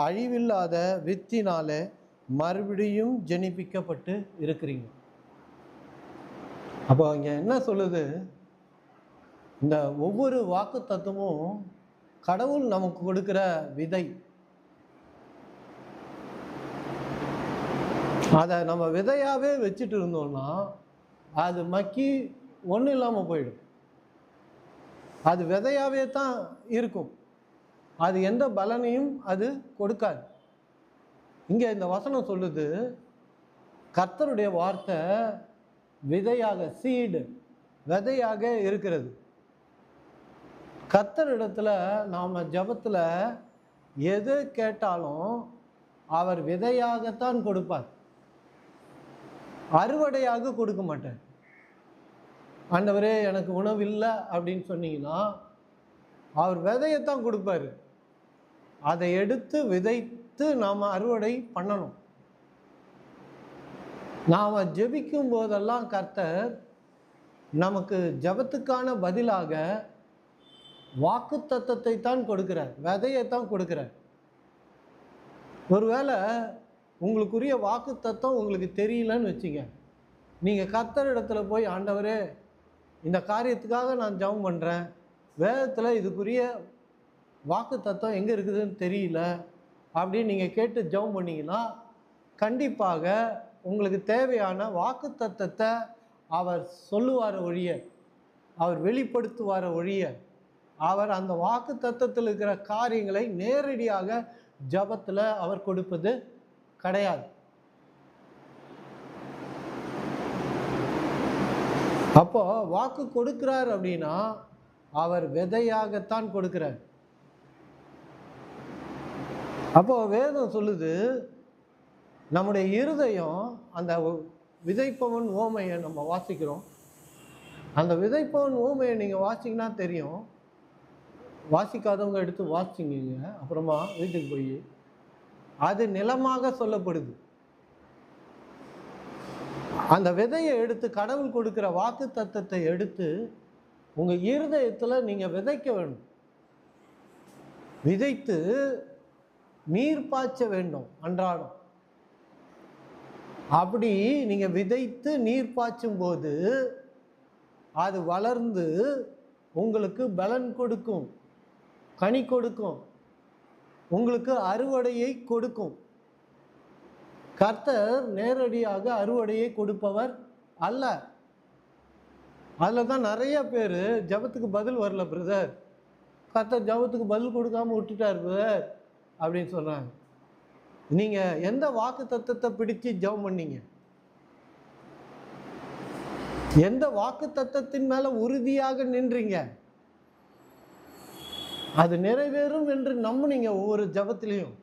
அழிவில்லாத வித்தினாலே மறுபடியும் ஜெனிப்பிக்கப்பட்டு இருக்கிறீங்க. அப்போ இங்கே என்ன சொல்லுது? இந்த ஒவ்வொரு வாக்கு தத்துவமும் கடவுள் நமக்கு கொடுக்கிற விதை. அதை நம்ம விதையாகவே வச்சுட்டு இருந்தோம்னா அது மக்கி ஒன்றும் இல்லாமல் போயிடும். அது விதையாகவே தான் இருக்கும், அது எந்த பலனையும் அது கொடுக்காது. இங்கே இந்த வசனம் சொல்லுது, கர்த்தருடைய வார்த்தை விதையாக, சீடு விதையாக இருக்கிறது. கர்த்தரிடத்துல நாம் ஜபத்தில் எது கேட்டாலும் அவர் விதையாகத்தான் கொடுப்பார், அறுவடையாக கொடுக்க மாட்டார். ஆண்டவரே எனக்கு உணவு இல்லை அப்படின்னு சொன்னீங்கன்னா அவர் விதையத்தான் கொடுப்பார். அதை எடுத்து விதைத்து நாம் அறுவடை பண்ணணும். நாம் ஜெபிக்கும் போதெல்லாம் கர்த்தர் நமக்கு ஜபத்துக்கான பதிலாக வாக்கு தத்தத்தை தான் கொடுக்கிறார், விதையை தான் கொடுக்கிறார். ஒருவேளை உங்களுக்குரிய வாக்கு தத்தம் உங்களுக்கு தெரியலன்னு வச்சுங்க, நீங்கள் கர்த்தர் இடத்துல போய், ஆண்டவரே இந்த காரியத்துக்காக நான் ஜெபம் பண்ணுறேன், வேதத்தில் இதுக்குரிய வாக்கு தத்தம் எங்கே இருக்குதுன்னு தெரியல அப்படின்னு நீங்கள் கேட்டு ஜெபம் பண்ணிங்கன்னா, கண்டிப்பாக உங்களுக்கு தேவையான வாக்கு தத்தத்தை அவர் சொல்லுவார் ஒழிய, அவர் வெளிப்படுத்துவார் ஒழிய, அவர் அந்த வாக்கு தத்தத்தில் இருக்கிற காரியங்களை நேரடியாக ஜபத்தில் அவர் கொடுப்பது கிடையாது. அப்போ வாக்கு கொடுக்கிறார் அப்படின்னா அவர் விதையாகத்தான் கொடுக்கிறார். அப்போ வேதம் சொல்லுது, நம்முடைய இருதயம், அந்த விதைப்பவன் ஓமையை நம்ம வாசிக்கிறோம். அந்த விதைப்பவன் ஓமையை நீங்கள் வாசிங்கன்னா தெரியும். வாசிக்காதவங்க எடுத்து வாசிங்க, அப்புறமா வீட்டுக்கு போய். அது நிலமாக சொல்லப்படுது. அந்த விதையை எடுத்து, கடவுள் கொடுக்கிற வாக்கு தத்தத்தை எடுத்து உங்கள் இருதயத்தில் நீங்கள் விதைக்க வேண்டும். விதைத்து நீர் பாய்ச்ச வேண்டும் அன்றாடம். அப்படி நீங்கள் விதைத்து நீர் பாய்ச்சும் போது அது வளர்ந்து உங்களுக்கு பலன் கொடுக்கும், கனி கொடுக்கும், உங்களுக்கு அறுவடையை கொடுக்கும். கர்த்தர் நேரடியாக அறுவடையை கொடுப்பவர் அல்ல. அதில் தான் நிறைய பேர் ஜபத்துக்கு பதில் வரல பிரதர், கர்த்தர் ஜபத்துக்கு பதில் கொடுக்காம விட்டுட்டார் பிரதர் அப்படின்னு சொல்கிறாங்க. நீங்கள் எந்த வாக்கு தத்தத்தை பிடிச்சு ஜெபம் பண்ணீங்க? எந்த வாக்கு தத்தத்தின் மேலே உறுதியாக நின்றீங்க? அது நிறைவேறும் என்று நம்புனீங்க. ஒவ்வொரு ஜபத்திலையும்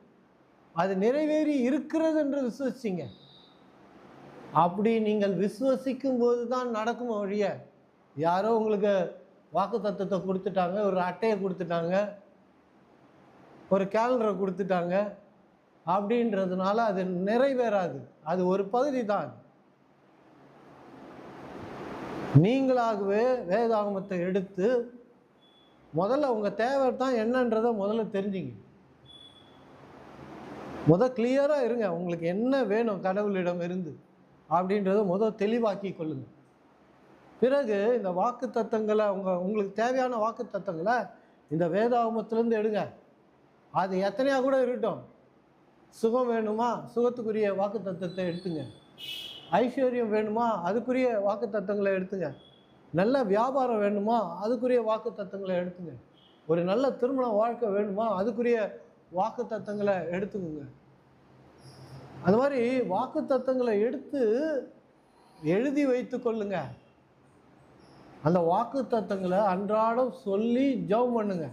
அது நிறைவேறி இருக்கிறது என்று விசுவசிங்க. அப்படி நீங்கள் விசுவசிக்கும் போது தான் நடக்கும் வழிய, யாரோ உங்களுக்கு வாக்கு தத்தத்தை கொடுத்துட்டாங்க, ஒரு அட்டையை கொடுத்துட்டாங்க, ஒரு கேலண்டரை கொடுத்துட்டாங்க அப்படின்றதுனால அது நிறைவேறாது. அது ஒரு பகுதி தான். நீங்களாகவே வேதாகமத்தை எடுத்து முதல்ல உங்கள் தேவை தான் என்னன்றதை முதல்ல தெரிஞ்சுங்க. கிளியராக இருங்க, உங்களுக்கு என்ன வேணும் கடவுளிடம் இருந்து அப்படின்றத தெளிவாக்கி கொள்ளுங்க. பிறகு இந்த வாக்கு தத்தங்களை, உங்களுக்கு தேவையான வாக்கு தத்தங்களை இந்த வேதாகமத்திலேருந்து எடுங்க. அது எத்தனையா கூட இருக்கட்டும். சுகம் வேணுமா, சுகத்துக்குரிய வாக்கு தத்தத்தை எடுத்துங்க. ஐஸ்வர்யம் வேணுமா, அதுக்குரிய வாக்கு தத்தங்களை எடுத்துங்க. நல்ல வியாபாரம் வேணுமா, அதுக்குரிய வாக்கு தத்தங்களை எடுத்துங்க. ஒரு நல்ல திருமண வாழ்க்கை வேணுமா, அதுக்குரிய வாக்கு தத்தங்களை எடுத்துக்கோங்க. அது மாதிரி வாக்கு தத்தங்களை எடுத்து எழுதி வைத்து கொள்ளுங்க. அந்த வாக்கு தத்தங்களை அன்றாடம் சொல்லி ஜெபம் பண்ணுங்க.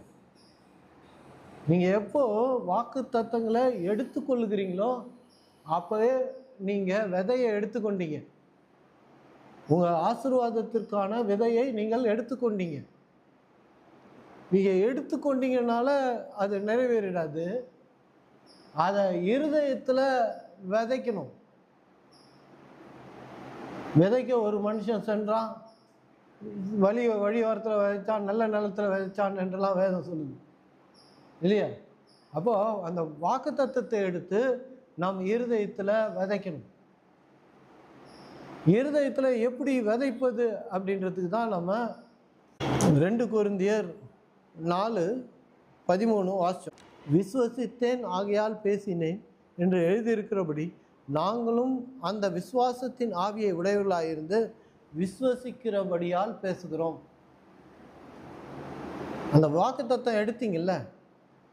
நீங்கள் எப்போ வாக்கு தத்தங்களை எடுத்துக்கொள்ளுகிறீங்களோ அப்போவே நீங்கள் விதையை எடுத்துக்கொண்டீங்க. உங்கள் ஆசீர்வாதத்திற்கான விதையை நீங்கள் எடுத்துக்கொண்டீங்க. நீங்கள் எடுத்துக்கொண்டீங்கனால அது நிறைவேறிடாது. அதை இருதயத்தில் விதைக்கணும். விதைக்க ஒரு மனுஷன் சென்றான், வழியோரத்தில் விதைச்சான், நல்ல நிலத்தில் விதைச்சான் என்றெல்லாம் வேதம் சொல்லுது இல்லையா? அப்போது அந்த வாக்கு தத்தத்தை எடுத்து நாம் இருதயத்தில் விதைக்கணும். இருதயத்தில் எப்படி விதைப்பது அப்படின்றதுக்கு தான் நம்ம 2 கொரிந்தியர் 4:13 வாசித்தோம். விசுவசித்தேன் ஆகையால் பேசினேன் என்று எழுதியிருக்கிறபடி நாங்களும் அந்த விசுவாசத்தின் ஆவியை உடையவர்களாயிருந்து விசுவசிக்கிறபடியால் பேசுகிறோம். அந்த வாக்கு தத்தம் எடுத்தீங்கல்ல,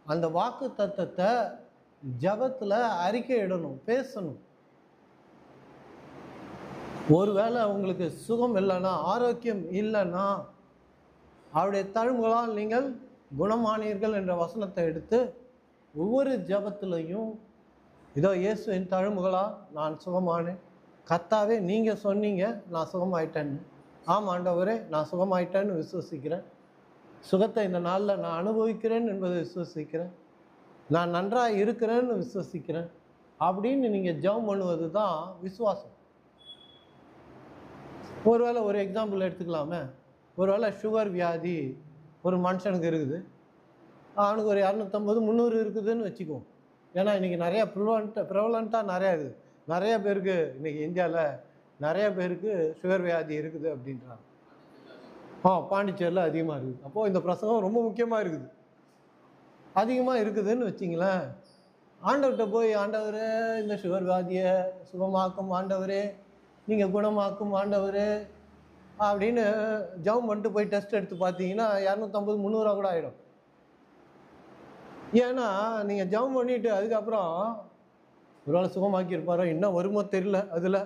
அந்த வாக்கு தத்தத்தை ஜபத்தில் அறிக்கை இடணும், பேசணும். ஒருவேளை உங்களுக்கு சுகம் இல்லைன்னா, ஆரோக்கியம் இல்லைன்னா, அவருடைய தழும்புகளால் நீங்கள் குணமானீர்கள் என்ற வசனத்தை எடுத்து ஒவ்வொரு ஜபத்திலையும், இதோ இயேசுவின் தழும்புகளால் நான் சுகமானேன், கர்த்தாவே நீங்கள் சொன்னீங்க நான் சுகமாயிட்டேன்னு, ஆம் ஆண்டவரே நான் சுகமாயிட்டேன்னு விசுவசிக்கிறேன், சுகத்தை இந்த நாளில் நான் அனுபவிக்கிறேன் என்பதை விசுவசிக்கிறேன், நான் நன்றாக இருக்கிறேன்னு விசுவசிக்கிறேன் அப்படின்னு நீங்கள் ஜெபம் பண்ணுவது தான் விசுவாசம். ஒருவேளை ஒரு எக்ஸாம்பிள் எடுத்துக்கலாமே, ஒருவேளை சுகர் வியாதி ஒரு மனுஷனுக்கு இருக்குது, அவனுக்கு ஒரு 250 300 இருக்குதுன்னு வச்சுக்குவோம். ஏன்னா இன்றைக்கி நிறையா ப்ரிவலண்ட்டாக நிறையா இருக்குது. நிறைய பேருக்கு இன்றைக்கி இந்தியாவில் நிறைய பேருக்கு சுகர் வியாதி இருக்குது அப்படின்றாங்க. பாண்டிச்சேரியில் அதிகமாக இருக்குது. அப்போது இந்த பிரசங்கம் ரொம்ப முக்கியமாக இருக்குது. அதிகமாக இருக்குதுன்னு வச்சிங்களேன், ஆண்டவர்கிட்ட போய் ஆண்டவரே இந்த சுகர் வியாதியை சுகமாக்கும் ஆண்டவரே, நீங்கள் குணமாக்கும் ஆண்டவரே அப்படின்னு ஜெபம் பண்ணிட்டு போய் டெஸ்ட் எடுத்து பார்த்தீங்கன்னா 250 300 கூட ஆகிடும். ஏன்னா நீங்கள் ஜெபம் பண்ணிவிட்டு அதுக்கப்புறம் ஒரு வேளை சுகமாக்கியிருப்பாரோ, என்ன வருமோ தெரில, அதில்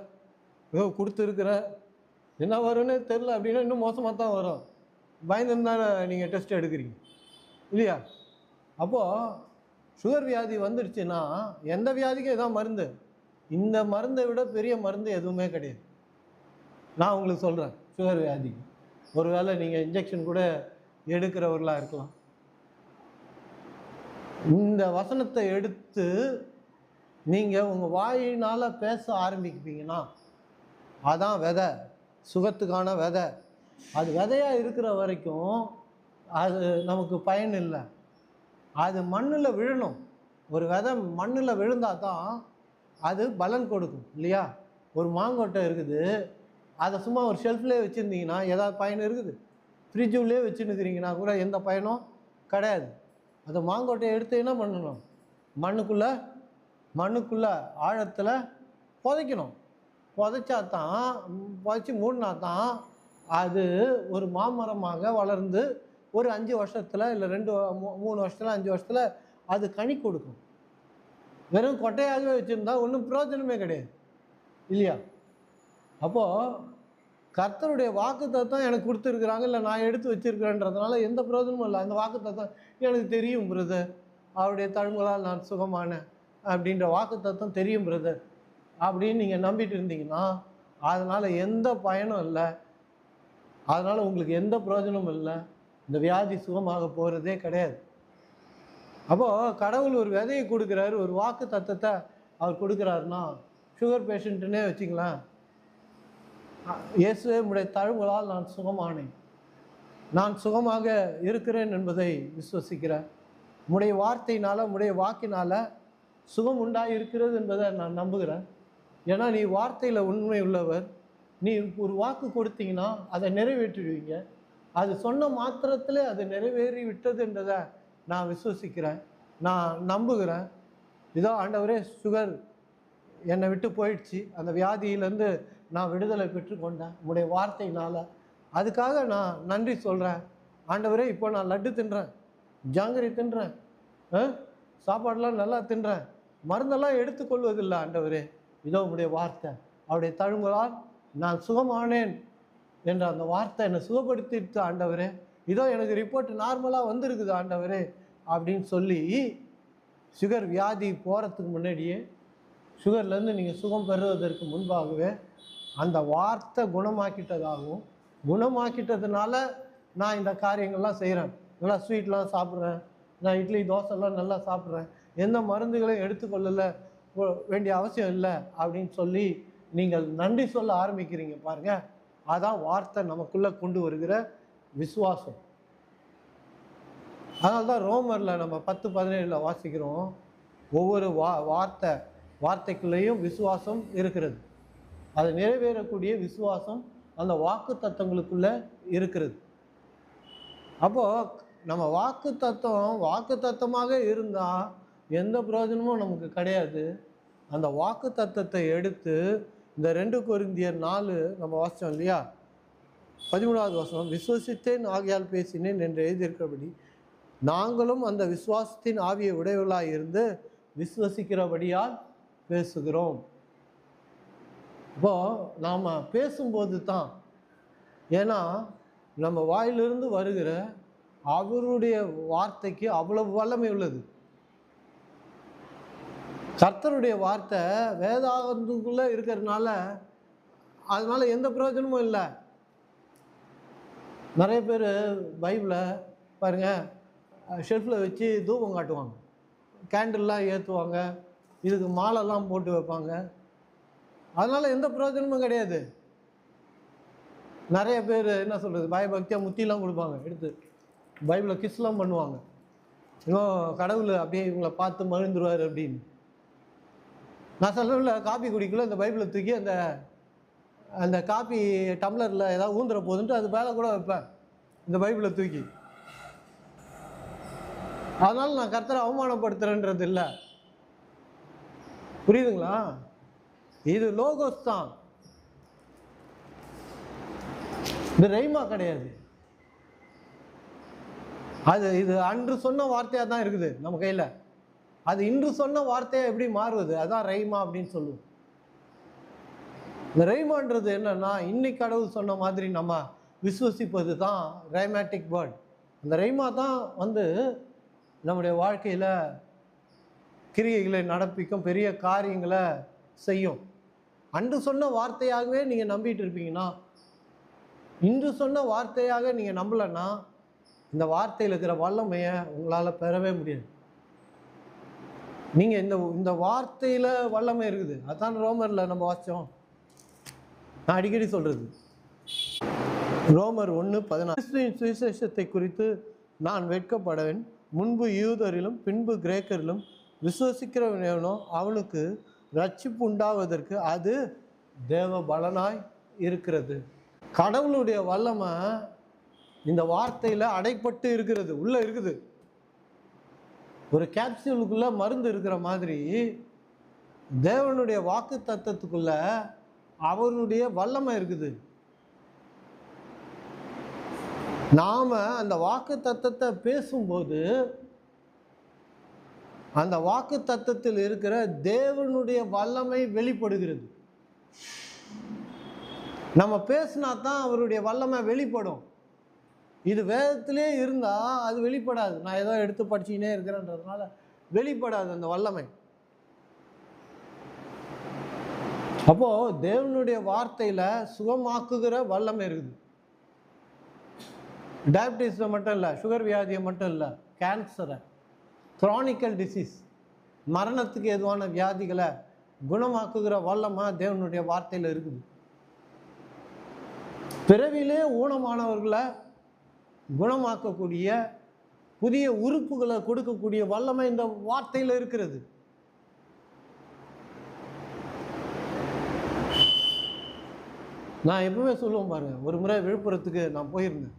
ஏதோ கொடுத்துருக்குறேன் என்ன வரும்னு தெரில அப்படின்னா இன்னும் மோசமாக தான் வரும். பயந்துருந்தானே நீங்கள் டெஸ்ட் எடுக்கிறீங்க இல்லையா? அப்போது சுகர் வியாதி வந்துடுச்சுன்னா எந்த வியாதிக்கும் இதான் மருந்து. இந்த மருந்தை விட பெரிய மருந்து எதுவுமே கிடையாது. நான் உங்களுக்கு சொல்கிறேன், சுகர் வியாதிக்கு ஒரு வேளை நீங்கள் இன்ஜெக்ஷன் கூட எடுக்கிறவர்களாக இருக்கலாம். இந்த வசனத்தை எடுத்து நீங்கள் உங்கள் வாயினால் பேச ஆரம்பிப்பீங்கன்னா அதான் விதை, சுகத்துக்கான விதை. அது விதையாக இருக்கிற வரைக்கும் அது நமக்கு பயன் இல்லை. அது மண்ணில் விழணும். ஒரு விதை மண்ணில் விழுந்தால் தான் அது பலன் கொடுக்கும் இல்லையா? ஒரு மாங்கொட்டை இருக்குது, அதை சும்மா ஒரு ஷெல்ஃப்லேயே வச்சுருந்தீங்கன்னா ஏதாவது பயன் இருக்குது? ஃப்ரிட்ஜுலேயே வச்சுருக்கிறீங்கன்னா கூட எந்த பயனும் கிடையாது. அந்த மாங்கொட்டையை எடுத்து என்ன பண்ணணும்? மண்ணுக்குள்ளே ஆழத்தில் புதைக்கணும். புதைச்சா தான், புதைச்சி மூடினா தான் அது ஒரு மாமரமாக வளர்ந்து ஒரு 5 வருஷத்தில் இல்லை 3 வருஷத்தில் 5 வருஷத்தில் அது கனி கொடுக்கும். வெறும் கொட்டையாகவே வச்சுருந்தா ஒன்றும் பிரயோஜனமே கிடையாது இல்லையா? அப்போது கர்த்தருடைய வாக்குத்தத்தம் எனக்கு கொடுத்துருக்குறாங்க, இல்லை நான் எடுத்து வச்சுருக்கிறேன்றதுனால எந்த பிரயோஜனமும் இல்லை. அந்த வாக்குத்தத்தம் எனக்கு தெரியும் பிரதர், அவருடைய தழும்புகளால் நான் சுகமானேன் அப்படின்ற வாக்குத்தத்தம் தெரியும் பிரதர் அப்படின்னு நீங்கள் நம்பிட்டு இருந்தீங்கன்னா அதனால் எந்த பயனும் இல்லை. அதனால் உங்களுக்கு எந்த பிரயோஜனமும் இல்லை. இந்த வியாதி சுகமாக போகிறதே கிடையாது. அப்போது கடவுள் ஒரு விதையை கொடுக்குறாரு, ஒரு வாக்கு தத்தத்தை அவர் கொடுக்குறாருன்னா, சுகர் பேஷண்ட்டுன்னே வச்சுங்களேன், இயேசுவே உம்முடைய தழும்புகளால் நான் சுகமானேன், நான் சுகமாக இருக்கிறேன் என்பதை விசுவசிக்கிறேன். உம்முடைய வார்த்தையினால், உம்முடைய வாக்கினால் சுகம் உண்டாக இருக்கிறது என்பதை நான் நம்புகிறேன். ஏன்னா நீ வார்த்தையில் உண்மை உள்ளவர். நீ ஒரு வாக்கு கொடுத்தீங்கன்னா அதை நிறைவேற்றிடுவீங்க. அது சொன்ன மாத்திரத்தில் அது நிறைவேறி விட்டது என்றதை நான் விசுவசிக்கிறேன், நான் நம்புகிறேன். இதோ ஆண்டவரே, சுகர் என்னை விட்டு போயிடுச்சு, அந்த வியாதியிலேருந்து நான் விடுதலை பெற்றுக்கொண்டேன் உங்களுடைய வார்த்தையினால். அதுக்காக நான் நன்றி சொல்கிறேன் ஆண்டவரே. இப்போ நான் லட்டு தின்றேன், ஜாங்கிரி தின்றேன், சாப்பாடெலாம் நல்லா தின்றேன், மருந்தெல்லாம் எடுத்துக்கொள்வதில்லை ஆண்டவரே. இதோ உங்களுடைய வார்த்தை, அவருடைய தழும்புகளால் நான் சுகமானேன் என்ற அந்த வார்த்தை என்னை சுகப்படுத்திட்டு ஆண்டவரே. இதோ எனக்கு ரிப்போர்ட் நார்மலாக வந்திருக்குது ஆண்டவரே அப்படின்னு சொல்லி, சுகர் வியாதி போகிறதுக்கு முன்னாடியே, சுகர்லேருந்து நீங்கள் சுகம் பெறுவதற்கு முன்பாகவே அந்த வார்த்தை குணமாக்கிட்டதாகவும், குணமாக்கிட்டதுனால நான் இந்த காரியங்கள்லாம் செய்கிறேன், நல்லா ஸ்வீட்லாம் சாப்பிட்றேன், நான் இட்லி தோசைலாம் நல்லா சாப்பிட்றேன், எந்த மருந்துகளையும் எடுத்துக்கொள்ளலை வேண்டிய அவசியம் இல்லை அப்படின்னு சொல்லி நீங்கள் நன்றி சொல்ல ஆரம்பிக்கிறீங்க பாருங்கள். அதான் வார்த்தை நமக்குள்ளே கொண்டு வருகிற விசுவாசம். அதனால தான் ரோமரில் நம்ம 10:17 வாசிக்கிறோம், ஒவ்வொரு வார்த்தைக்குள்ளேயும் விசுவாசம் இருக்கிறது. அது நிறைவேறக்கூடிய விசுவாசம் அந்த வாக்கு தத்தங்களுக்குள்ளே இருக்கிறது. அப்போது நம்ம வாக்கு தத்தமாக இருந்தால் எந்த பிரயோஜனமும் நமக்கு கிடையாது. அந்த வாக்கு தத்தத்தை எடுத்து இந்த 2 கொரிந்தியர் 4 நம்ம வாசித்தோம் இல்லையா, 13வது வசனம், விசுவசித்தேன் ஆகையால் பேசினேன் என்று எழுதியிருக்கிறபடி நாங்களும் அந்த விசுவாசத்தின் ஆவியை உடையவர்களாக இருந்து விசுவசிக்கிறபடியால் பேசுகிறோம். இப்போது நாம் பேசும்போது தான், ஏன்னா நம்ம வாயிலிருந்து வருகிற அவருடைய வார்த்தைக்கு அவ்வளவு வல்லமை உள்ளது. கர்த்தருடைய வார்த்தை வேதாகமத்துக்குள்ளே இருக்கிறதுனால அதனால எந்த பிரயோஜனமும் இல்லை. நிறைய பேர் பைபிளை பாருங்கள், ஷெல்ஃபில் வச்சு தூபம் காட்டுவாங்க, கேண்டில்லாம் ஏற்றுவாங்க, இதுக்கு மாலைலாம் போட்டு வைப்பாங்க. அதனால் எந்த பிரயோஜனமும் கிடையாது. நிறைய பேர் என்ன சொல்கிறது, பயபக்தியாக முத்திலாம் கொடுப்பாங்க, எடுத்து பைபிளை கிஸ்லாம் பண்ணுவாங்க. இன்னும் கடவுள் அப்படியே இவங்களை பார்த்து மகிழ்ந்துருவார் அப்படின்னு. நான் சொல்ல காப்பி குடிக்கல இந்த பைபிளை தூக்கி அந்த அந்த காப்பி டம்ளரில் ஏதாவது ஊந்துற போதுன்ட்டு அது மேலே கூட வைப்பேன் இந்த பைபிளை தூக்கி. அதனால நான் கர்த்தரை அவமானப்படுத்துறேன்றது இல்லை, புரியுதுங்களா? இது லோகோஸ் தான், இது ரைமா கிடையாது. இது அன்று சொன்ன வார்த்தையாக தான் இருக்குது நம்ம கையில். அது இன்று சொன்ன வார்த்தையை எப்படி மாறுவது, அதான் ரைமா அப்படின்னு சொல்லுவோம். இந்த ரைமான்றது என்னன்னா, இன்னைக்கு கடவுள் சொன்ன மாதிரி நம்ம விசுவசிப்பது தான் ரைமேட்டிக் வேர்ட். அந்த ரைமா தான் நம்முடைய வாழ்க்கையில் கிரியைகளை நடப்பிக்கும், பெரிய காரியங்களை செய்யும். அன்று சொன்ன வார்த்தையாகவே நீங்கள் நம்பிட்டு இருப்பீங்கன்னா, இன்று சொன்ன வார்த்தையாக நீங்கள் நம்பலைன்னா இந்த வார்த்தையில் இருக்கிற வல்லமையை உங்களால் பெறவே முடியாது. நீங்கள் இந்த வார்த்தையில் வல்லமை இருக்குது. அதான் ரோமரில் நம்ம வாசித்தோம். நான் அடிக்கடி சொல்கிறது ரோமர் 1:14, கிறிஸ்துவின் சுவிசேஷத்தை குறித்து நான் வெட்கப்படவேன், முன்பு யூதரிலும் பின்பு கிரேக்கரிலும் விசுவசிக்கிறவனோ அவனுக்கு ரட்சிப்பு உண்டாவதற்கு அது தேவ பலனாய் இருக்கிறது. கடவுளுடைய வல்லமை இந்த வார்த்தையில் அடைப்பட்டு இருக்கிறது, உள்ளே இருக்குது. ஒரு கேப்சூலுக்குள்ளே மருந்து இருக்கிற மாதிரி தேவனுடைய வாக்கு தத்தத்துக்குள்ள அவருடைய வல்லமை இருக்குது. நாம அந்த வாக்கு தத்தத்தை பேசும்போது அந்த வாக்கு தத்தத்தில் இருக்கிற தேவனுடைய வல்லமை வெளிப்படுகிறது. நம்ம பேசினா தான் அவருடைய வல்லமை வெளிப்படும். இது வேதத்திலே இருந்தால் அது வெளிப்படாது. நான் ஏதோ எடுத்து படிச்சுக்கினே இருக்கிறேன்றதுனால வெளிப்படாது அந்த வல்லமை. அப்போ தேவனுடைய வார்த்தையில சுகமாக்குகிற வல்லமை இருக்குது. டயபிட்டிஸை மட்டும் இல்லை, சுகர் வியாதியை மட்டும் இல்லை, கேன்சரை, க்ரானிக்கல் டிசீஸ், மரணத்துக்கு எதுவான வியாதிகளை குணமாக்குகிற வல்லமை தேவனுடைய வார்த்தையில் இருக்குது. பிறவிலே ஊனமானவர்களை குணமாக்கக்கூடிய, புதிய உறுப்புகளை கொடுக்கக்கூடிய வல்லமை இந்த வார்த்தையில் இருக்கிறது. நான் எப்பவுமே சொல்லுவேன் பாருங்க, ஒரு முறை விழுப்புரத்துக்கு நான் போயிருந்தேன்.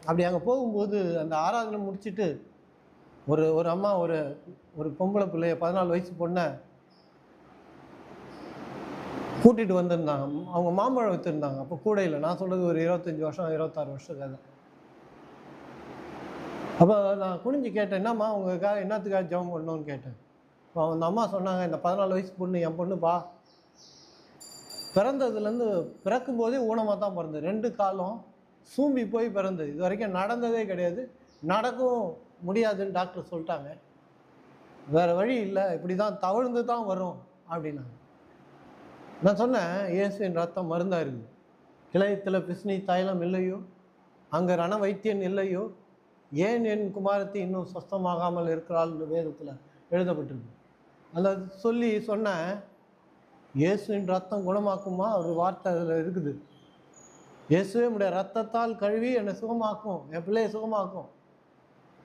அப்படி அங்கே போகும்போது அந்த ஆராதனை முடிச்சுட்டு ஒரு அம்மா ஒரு பொம்பளை பிள்ளைய 14 வயசு பொண்ணை கூட்டிகிட்டு வந்திருந்தாங்க. அவங்க மாம்பழம் விற்றுருந்தாங்க. அப்போ கூட இல்லை, நான் சொல்கிறது ஒரு 25 வருஷம் 26 வருஷம் கதை. அப்போ நான் குனிஞ்சு கேட்டேன், என்னம்மா உங்களுக்காக என்னத்துக்காக ஜெபம் பண்ணணும்னு கேட்டேன். இப்போ அந்த அம்மா சொன்னாங்க, இந்த 14 வயசு பொண்ணு என் பொண்ணுப்பா, பிறந்ததுலேருந்து பிறக்கும்போதே ஊனமாக தான் பிறந்தது. 2 காலம் சூம்பி போய் பிறந்தது. இது வரைக்கும் நடந்ததே கிடையாது, நடக்கும் முடியாதுன்னு டாக்டர் சொல்லிட்டாங்க. வேறு வழி இல்லை, இப்படி தான் தவழ்ந்து தான் வரும் அப்படின்னாங்க. நான் சொன்னேன், இயேசுவின் ரத்தம் மருந்தாக இருக்குது. கிளையத்தில் பிஸ்னி தைலம் இல்லையோ, அங்கே ரண வைத்தியன் இல்லையோ, ஏன் என் குமாரத்தை இன்னும் சொஸ்தமாகாமல் இருக்கிறாள் வேதத்தில் எழுதப்பட்டிருக்கு. அந்த சொன்னேன், இயேசுவின் ரத்தம் குணமாக்குமா, ஒரு வார்த்தை அதில் இருக்குது. இயேசுவே உடைய ரத்தத்தால் கழுவி என்னை சுகமாக்கும், என் பிள்ளையை சுகமாக்கும்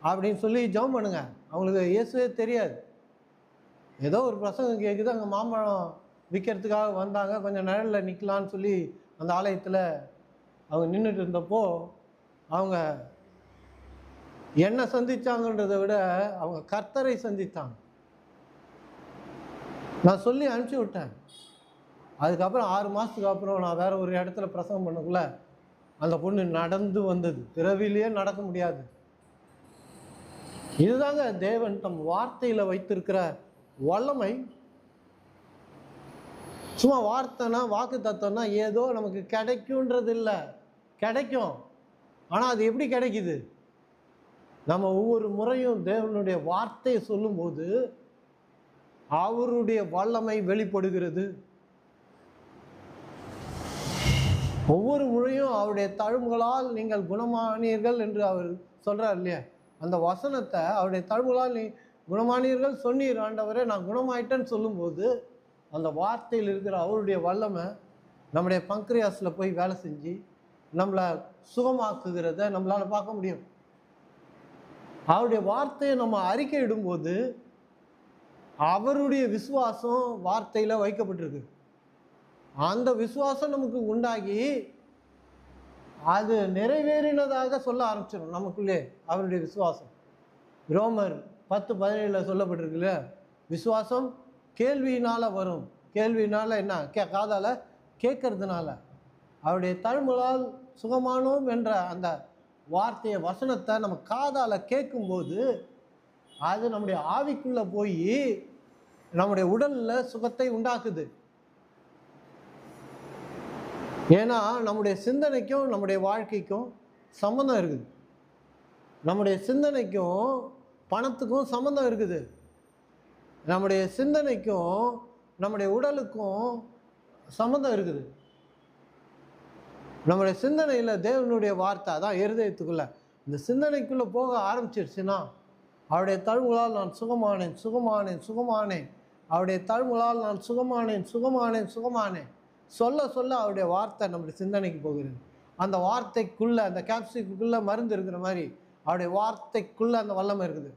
அப்படின்னு சொல்லி ஜெபம் பண்ணுங்க. அவங்களுக்கு இயேசுவே தெரியாது. ஏதோ ஒரு பிரசங்கம் கேட்குது, அங்கே மாம்பழம் விற்கிறதுக்காக வந்தாங்க, கொஞ்சம் நிழலில் நிற்கலான்னு சொல்லி அந்த ஆலயத்தில் அவங்க நின்றுட்டு இருந்தப்போ அவங்க என்னை சந்தித்தாங்கன்றதை விட அவங்க கர்த்தரை சந்தித்தாங்க. நான் சொல்லி அனுப்பிச்சி விட்டேன். அதுக்கப்புறம் 6 மாதத்துக்கு அப்புறம் நான் வேறு ஒரு இடத்துல பிரசங்கம் பண்ணக்குள்ள அந்த பொண்ணு நடந்து வந்தது. பிறவிலேயே நடக்க முடியாது. இதுதாங்க தேவன் தம் வார்த்தையில் வைத்திருக்கிற வல்லமை. சும்மா வார்த்தைனா, வாக்கு தத்துவம்னா ஏதோ நமக்கு கிடைக்கும்ன்றது இல்லை, கிடைக்கும். ஆனால் அது எப்படி கிடைக்குது? நம்ம ஒவ்வொரு முறையும் தேவனுடைய வார்த்தையை சொல்லும்போது அவருடைய வல்லமை வெளிப்படுகிறது. ஒவ்வொரு முறையும் அவருடைய தழும்புகளால் நீங்கள் குணமானீர்கள் என்று அவர் சொல்றார் இல்லையா, அந்த வசனத்தை அவருடைய தழும்புகளால் குணமானீர்கள் சொன்னீர் ஆண்டவரே, நான் குணமாயிட்டேன்னு சொல்லும்போது அந்த வார்த்தையில் இருக்கிற அவருடைய வல்லமை நம்முடைய பங்க்ரியாஸில் போய் வேலை செஞ்சு நம்மளை சுகமாக்குகிறத நம்மளால் பார்க்க முடியும். அவருடைய வார்த்தையை நம்ம அறிக்கை இடும்போது அவருடைய விசுவாசம் வார்த்தையில் வைக்கப்பட்டிருக்கு. அந்த விசுவாசம் நமக்கு உண்டாகி அது நிறைவேறினதாக சொல்ல ஆரம்பிச்சிடும் நமக்குள்ளே அவருடைய விசுவாசம். ரோமர் 10:17 சொல்லப்பட்டிருக்குல்ல, விசுவாசம் கேள்வியினால் வரும். கேள்வியினால் என்ன? காதால் கேட்கறதுனால. அவருடைய தழும்பலால் சுகமானோம் என்ற அந்த வார்த்தையை, வசனத்தை நம்ம காதால் கேட்கும்போது அது நம்முடைய ஆவிக்குள்ளே போய் நம்முடைய உடலில் சுகத்தை உண்டாக்குது. ஏன்னா நம்முடைய சிந்தனைக்கும் நம்முடைய வாழ்க்கைக்கும் சம்மந்தம் இருக்குது. நம்முடைய சிந்தனைக்கும் பணத்துக்கும் சம்மந்தம் இருக்குது. நம்முடைய சிந்தனைக்கும் நம்முடைய உடலுக்கும் சம்மந்தம் இருக்குது. நம்முடைய சிந்தனையில் தேவனுடைய வார்த்தை அதான் இருதயத்துக்குள்ள இந்த சிந்தனைக்குள்ளே போக ஆரம்பிச்சிருச்சுன்னா, அவருடைய தழும்புகளால் நான் சுகமானேன் சுகமானேன் சுகமானேன், அவருடைய தழும்புகளால் நான் சுகமானேன் சுகமானேன் சுகமானேன் சொல்ல சொல்ல அவருடைய வார்த்தை நம்முடைய சிந்தனைக்கு போகிறது. அந்த வார்த்தைக்குள்ளே, அந்த கேப்சூலுக்குள்ளே மருந்து இருக்கிற மாதிரி அவருடைய வார்த்தைக்குள்ளே அந்த வல்லமை இருக்குது.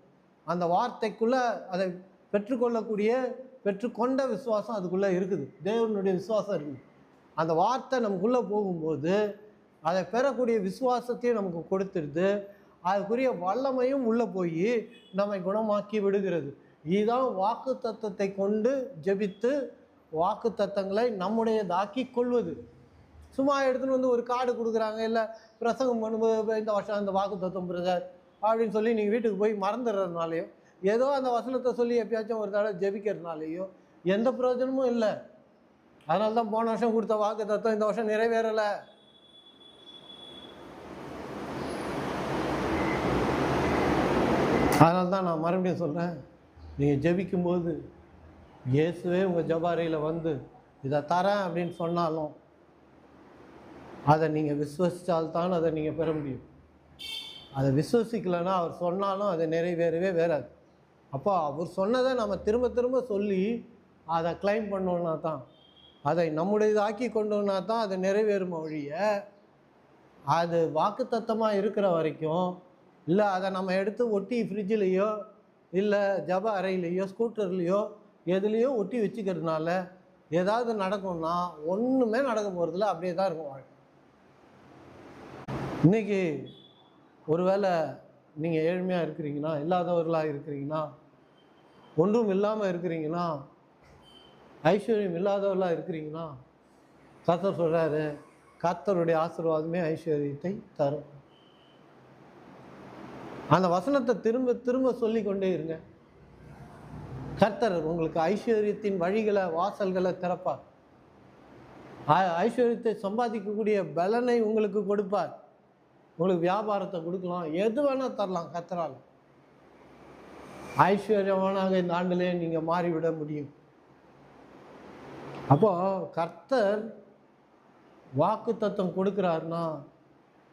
அந்த வார்த்தைக்குள்ளே அதை பெற்றுக்கொண்ட விசுவாசம் அதுக்குள்ளே இருக்குது. தேவனுடைய விசுவாசம் இருக்குது. அந்த வார்த்தை நமக்குள்ளே போகும்போது அதை பெறக்கூடிய விசுவாசத்தையும் நமக்கு கொடுத்துருது. அதுக்குரிய வல்லமையும் உள்ளே போய் நம்மை குணமாக்கி விடுகிறது. இதுதான் வாக்கு தத்தத்தை கொண்டு ஜெபித்து வாக்கு தத்தங்களை நம்முடையதாக்கி கொள்வது. சும்மா எடுத்துன்னு வந்து ஒரு கார்டு கொடுக்குறாங்க, இல்லை பிரசங்கம் பண்ணும்போது இந்த வருஷம் அந்த வாக்கு தத்துவம் பிரதர் அப்படின்னு சொல்லி நீங்கள் வீட்டுக்கு போய் மறந்துடுறதுனாலையோ, ஏதோ அந்த வசனத்தை சொல்லி எப்பயாச்சும் ஒரு தடவை ஜெபிக்கிறதுனாலையோ எந்த பிரயோஜனமும் இல்லை. அதனால தான் போன வருஷம் கொடுத்த வாக்கு தத்துவம் இந்த வருஷம் நிறைவேறலை. அதனால தான் நான் மறுபடியும் சொல்கிறேன், நீங்கள் ஜெபிக்கும்போது இயேசுவே உங்கள் ஜபாரையில் வந்து இதை தரேன் அப்படின்னு சொன்னாலும் அதை நீங்கள் விசுவசித்தால்தான் அதை நீங்கள் பெற முடியும். அதை விசுவசிக்கலைன்னா அவர் சொன்னாலும் அதை நிறைவேறவே வேறாது. அப்போ அவர் சொன்னதை நம்ம திரும்ப திரும்ப சொல்லி அதை கிளைம் பண்ணோன்னா தான், அதை நம்முடையதாக்கி கொண்டோன்னா தான் அது நிறைவேறும் ஒழிய, அது வாக்குத்தத்தமாக இருக்கிற வரைக்கும் இல்லை அதை நம்ம எடுத்து ஒட்டி ஃப்ரிட்ஜிலேயோ இல்லை ஜப அறையிலையோ ஸ்கூட்டர்லேயோ எதுலேயோ ஒட்டி வச்சுக்கிறதுனால ஏதாவது நடக்கும்னா ஒன்றுமே நடக்க போகிறதில்ல. அப்படியே தான் இருக்கும் வாழ்க்கை. இன்றைக்கி ஒருவேளை நீங்கள் ஏழ்மையாக இருக்கிறீங்கன்னா, இல்லாதவர்களாக இருக்கிறீங்கன்னா, ஒன்றும் இல்லாமல் இருக்கிறீங்கன்னா, ஐஸ்வர்யம் இல்லாதவர்களாக இருக்கிறீங்கன்னா, கர்த்தர் சொல்கிறாரு, கர்த்தருடைய ஆசீர்வாதமே ஐஸ்வர்யத்தை தரும். அந்த வசனத்தை திரும்ப திரும்ப சொல்லி கொண்டே இருங்க. கர்த்தர் உங்களுக்கு ஐஸ்வர்யத்தின் வழிகளை, வாசல்களை திறப்பார். ஐஸ்வர்யத்தை சம்பாதிக்கக்கூடிய பலனை உங்களுக்கு கொடுப்பார். உங்களுக்கு வியாபாரத்தை கொடுக்கலாம், எது வேணால் தரலாம் கர்த்தரால். ஐஸ்வர்யவானாக இந்த ஆண்டிலே நீங்கள் மாறிவிட முடியும். அப்போ கர்த்தர் வாக்கு தத்துவம் கொடுக்குறாருன்னா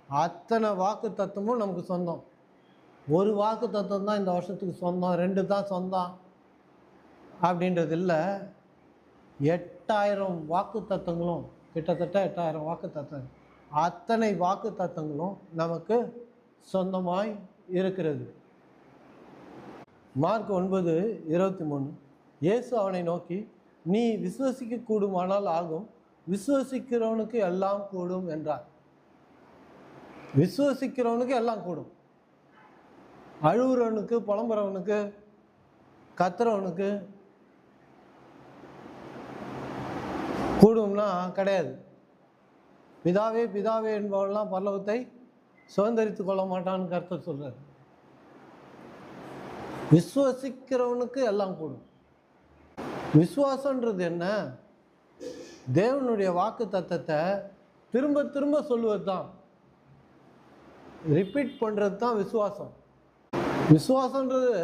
அத்தனை வாக்கு தத்துவமும் நமக்கு சொந்தம். ஒரு வாக்கு தத்துவம் தான் இந்த வருஷத்துக்கு சொந்தம், 2 தான் சொந்தம் அப்படின்றது இல்லை. 8000 வாக்கு தத்துவங்களும், கிட்டத்தட்ட 8000 வாக்கு தத்துவம், அத்தனை வாக்கு தத்துவங்களும் நமக்கு சொந்தமாய் இருக்கிறது. மார்க் 9:23 இயேசு அவனை நோக்கி, நீ விசுவசிக்க கூடுமானால் ஆகும், விசுவசிக்கிறவனுக்கு எல்லாம் கூடும் என்றார். விசுவசிக்கிறவனுக்கு எல்லாம் கூடும். அழுகுறவனுக்கு, புலம்புறவனுக்கு, கத்துறவனுக்கு கூடும்னா கிடையாது. பிதாவே பிதாவே என்பவன்லாம் பரலோகத்தை சுதந்திரித்து கொள்ள மாட்டான்னு கர்த்தர் சொல்றார். விசுவசிக்கிறவனுக்கு எல்லாம் கூடும். விசுவாசன்றது என்ன? தேவனுடைய வாக்கு தத்தத்தை திரும்ப திரும்ப சொல்லுவது தான், ரிப்பீட் பண்ணுறது தான் விசுவாசம். விசுவாசன்றது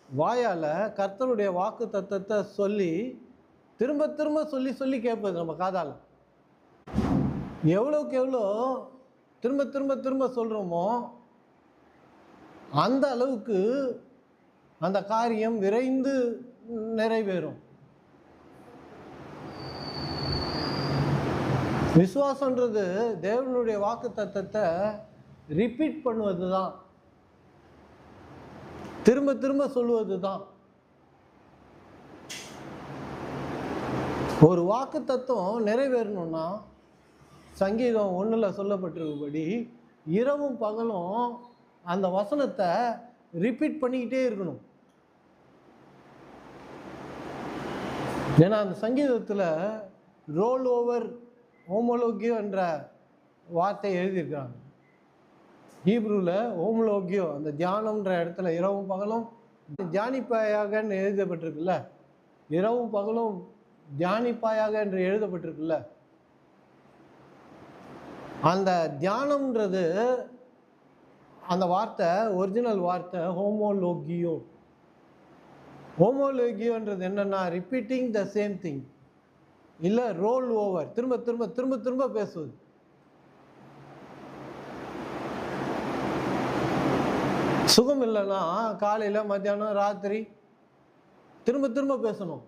வாயால் கர்த்தருடைய வாக்கு தத்தத்தை சொல்லி திரும்ப திரும்ப சொல்லி சொல்லி கேட்பது நம்ம காதால். எவ்வளோக்கு எவ்வளோ திரும்ப திரும்ப திரும்ப சொல்கிறோமோ அந்த அளவுக்கு அந்த காரியம் விரைந்து நிறைவேறும். விசுவாசன்றது தேவனுடைய வாக்கு தத்தத்தை ரிப்பீட் பண்ணுவது தான், திரும்ப திரும்ப சொல்லுவது தான். ஒரு வாக்கு தத்துவம் நிறைவேறணும்னா சங்கீதம் 1 சொல்லப்பட்டிருக்கும்படி இரவும் பகலும் அந்த வசனத்தை ரிப்பீட் பண்ணிக்கிட்டே இருக்கணும். ஏன்னா அந்த சங்கீதத்தில் ரோல் ஓவர் ஹோமோலோகியோ என்ற வார்த்தை எழுதியிருக்கிறாங்க. ஹீப்ரூவில் ஹோமோலோகியோ அந்த தியானம்ன்ற இடத்துல இரவும் பகலும் தியானிப்பாயாகன்னு எழுதப்பட்டிருக்குல்ல, இரவும் பகலும் தியானிப்பாயாக என்று எழுதப்பட்டிருக்குல்ல, அந்த தியானம்ன்றது அந்த வார்த்தை ஒரிஜினல் வார்த்தை ஹோமோலோகியோ. ஹோமோலோகியோன்றது என்னன்னா ரிப்பீட்டிங் த சேம் திங், இல்லை ரோல் ஓவர், திரும்ப திரும்ப திரும்ப திரும்ப பேசுவது. சுகம் இல்லைன்னா காலையில் மத்தியானம் ராத்திரி திரும்ப திரும்ப பேசணும்.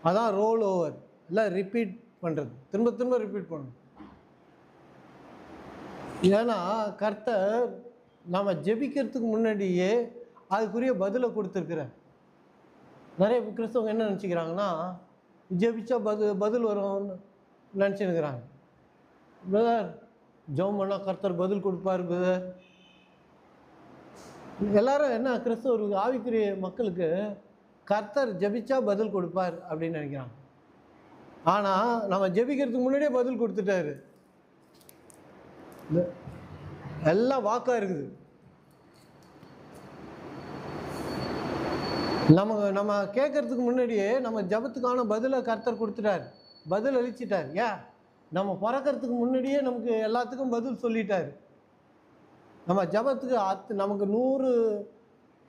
அதான் ரோல் ஓவர், இல்லை ரிப்பீட் பண்ணுறது, திரும்ப திரும்ப ரிப்பீட் பண்ணணும். ஏன்னா கர்த்தர் நம்ம ஜெபிக்கிறதுக்கு முன்னாடியே அதுக்குரிய பதிலை கொடுத்துருக்குறார். நிறைய கிறிஸ்தவங்க என்ன நினச்சிக்கிறாங்கன்னா ஜெபிச்சா பதில் வரும்னு நினச்சிருக்கிறாங்க. பிரதர் ஜெபம் பண்ணால் கர்த்தர் பதில் கொடுப்பார் பிரதர். எல்லாரும் என்ன கிறிஸ்தவருக்கு ஆவிக்குரிய மக்களுக்கு கர்த்தர் ஜெபிச்சா பதில் கொடுப்பார் அப்படின்னு நினைக்கிறாங்க. ஆனால் நம்ம ஜெபிக்கிறதுக்கு முன்னாடியே பதில் கொடுத்துட்டாரு. எல்லாம் வாக்கா இருக்குது. நம்ம கேட்கறதுக்கு முன்னாடியே நம்ம ஜபத்துக்கான பதிலை கர்த்தர் கொடுத்துட்டார், பதில் அளிச்சிட்டார். ஏன் நம்ம பிறக்கிறதுக்கு முன்னாடியே நமக்கு எல்லாத்துக்கும் பதில் சொல்லிட்டார். நம்ம ஜபத்துக்கு நமக்கு 100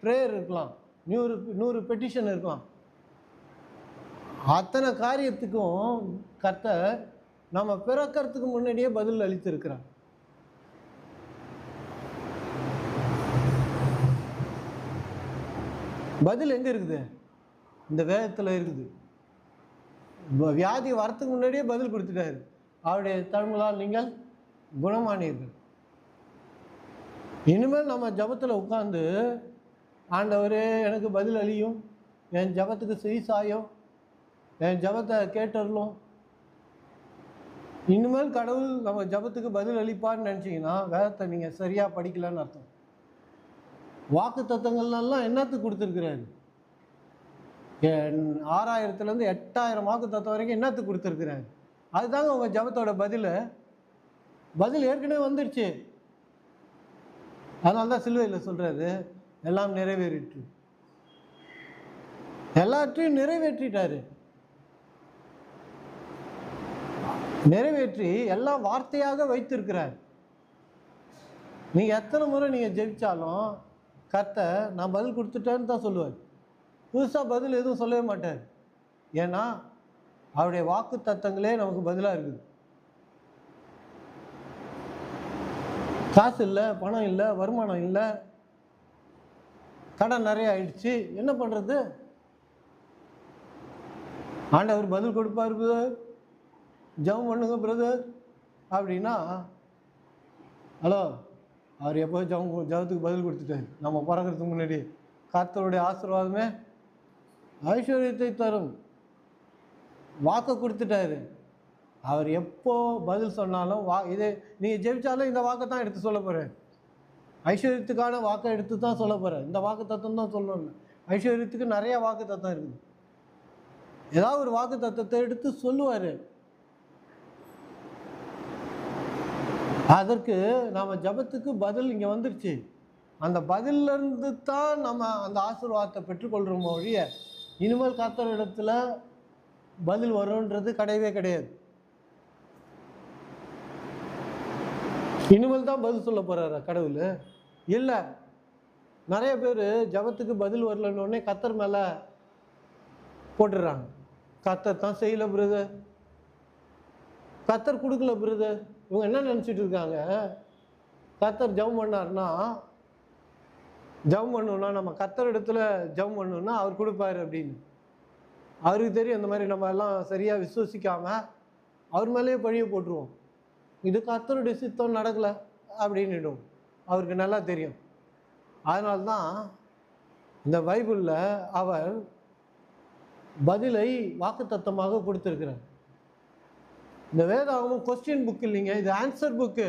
ப்ரேயர் இருக்கலாம், 100 பெட்டிஷன் இருக்கலாம். அத்தனை காரியத்துக்கும் கர்த்தர் நம்ம பிறக்கிறதுக்கு முன்னாடியே பதில் அளித்திருக்கிறார். பதில் எங்கே இருக்குது? இந்த வேதத்தில் இருக்குது. வியாதி வரத்துக்கு முன்னாடியே பதில் கொடுத்துட்டாரு. அவருடைய தழும்புகளால் நீங்கள் குணமானீர்கள். இனிமேல் நம்ம ஜபத்தில் உட்காந்து ஆண்டவரே எனக்கு பதில் அளியும், என் ஜபத்துக்கு செய் சாயும், என் ஜபத்தை கேட்டறலும், இனிமேல் கடவுள் நம்ம ஜபத்துக்கு பதில் அளிப்பார்னு நினச்சிங்கன்னா வேதத்தை நீங்கள் சரியாக படிக்கலன்னு அர்த்தம். வாக்கு தத்தங்கள்லாம் என்னத்துக்கு கொடுத்துருக்குறாரு? 6000 8000 வாக்கு தத்துவம் வரைக்கும் என்னத்துக்கு கொடுத்துருக்குறாரு? அதுதாங்க உங்கள் ஜபத்தோட பதில் ஏற்கனவே வந்துடுச்சு. அதனால தான் சிலுவையில் சொல்கிறாரு எல்லாம் நிறைவேறிட்டு, எல்லாற்றையும் நிறைவேற்றிட்டாரு. நிறைவேற்றி எல்லாம் வார்த்தையாக வைத்திருக்கிறார். நீங்கள் எத்தனை முறை நீங்கள் ஜெபிச்சாலும் கர்த்தர் நான் பதில் கொடுத்துட்டேன்னு தான் சொல்லுவார். புதுசாக பதில் எதுவும் சொல்லவே மாட்டார். ஏன்னா அவருடைய வாக்கு தத்தங்களே நமக்கு பதிலாக இருக்குது. காசு இல்லை, பணம் இல்லை, வருமானம் இல்லை, கடன் நிறைய ஆயிடுச்சு, என்ன பண்ணுறது? ஆண்டவர் பதில் கொடுப்பார் பிரதர், ஜெபம் பண்ணுங்க பிரதர் அப்படின்னா, ஹலோ அவர் எப்போ ஜெபத்துக்கு பதில் கொடுத்துட்டாரு. நம்ம பிறக்கிறதுக்கு முன்னாடி கர்த்தருடைய ஆசீர்வாதமே ஐஸ்வர்யத்தை தரும் வாக்கு கொடுத்துட்டாரு. அவர் எப்போ பதில் சொன்னாலும் இதே நீங்கள் ஜெபிச்சாலும் இந்த வாக்கை தான் எடுத்து சொல்ல போகிறேன். ஐஸ்வர்யத்துக்கான வாக்கை எடுத்து தான் சொல்ல போகிறேன். இந்த வாக்கு தத்துவம் தான் சொல்லணும். ஐஸ்வர்யத்துக்கு நிறையா வாக்கு தத்துவம் இருக்குது. ஏதாவது ஒரு வாக்கு தத்துவத்தை எடுத்து சொல்லுவார். அதற்கு நம்ம ஜபத்துக்கு பதில் இங்கே வந்துருச்சு. அந்த பதிலிருந்து தான் நம்ம அந்த ஆசீர்வாதத்தை பெற்றுக்கொள்கிறோமோ ஒழிய இனிமேல் கர்த்தர் இடத்துல பதில் வரும்ன்றது கிடையவே கிடையாது. இனிமேல் தான் பதில் சொல்ல போகிறாரா கடவுள்? இல்லை. நிறைய பேர் ஜபத்துக்கு பதில் வரலன்னொடனே கர்த்தர் மேலே போட்டுடுறாங்க. கர்த்தர் தான் செய்யலை பிரதர், கர்த்தர் கொடுக்கல பிரதர். இவங்க என்ன நினச்சிட்டு இருக்காங்க, கர்த்தர் ஜெபம் பண்ணார்னா ஜெபம் பண்ணணும்னா நம்ம கர்த்தரிடத்துல ஜெபம் பண்ணணும்னா அவர் கொடுப்பாரு அப்படின்னு. அவருக்கு தெரியும் இந்த மாதிரி நம்ம எல்லாம் சரியாக விசுவசிக்காமல் அவர் மேலேயே பழிய போட்டுருவோம். இது கர்த்தருடைய சித்தம் நடக்கலை அப்படின்னுடும். அவருக்கு நல்லா தெரியும். அதனால்தான் இந்த பைபிளில் அவர் பதிலை வாக்குத்தத்தமாக கொடுத்துருக்கிறார். இந்த வேதாகமும் கொஸ்டின் புக் இல்லைங்க, இது ஆன்சர் புக்கு.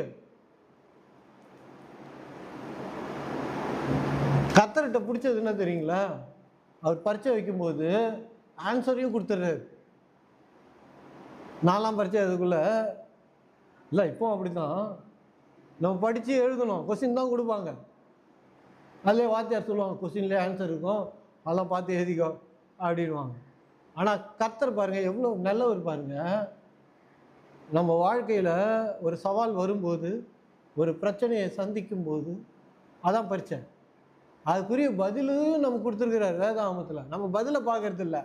கர்த்தர்கிட்ட பிடிச்சது என்ன தெரியுங்களா? அவர் பரீட்சை வைக்கும்போது ஆன்சரையும் கொடுத்துட்றாரு. நாலாம் பரீட்சை அதுக்குள்ள இல்லை, இப்போ அப்படிதான். நம்ம படித்து எழுதணும், கொஸ்டின் தான் கொடுப்பாங்க. அதிலே வாத்தியார் சொல்லுவாங்க கொஸ்டின்லேயே ஆன்சர் இருக்கும், அதெல்லாம் பார்த்து எழுதிக்கோ அப்படின்வாங்க. ஆனால் கர்த்தர் பாருங்கள் எவ்வளோ நல்லவர் பாருங்கள். நம்ம வாழ்க்கையில் ஒரு சவால் வரும்போது, ஒரு பிரச்சனையை சந்திக்கும் போது, அதான் பரீட்சை. அதுக்குரிய பதிலும் நம்ம கொடுத்துருக்கிறார் வேதாகமத்தில். நம்ம பதிலை பார்க்கறது இல்லை.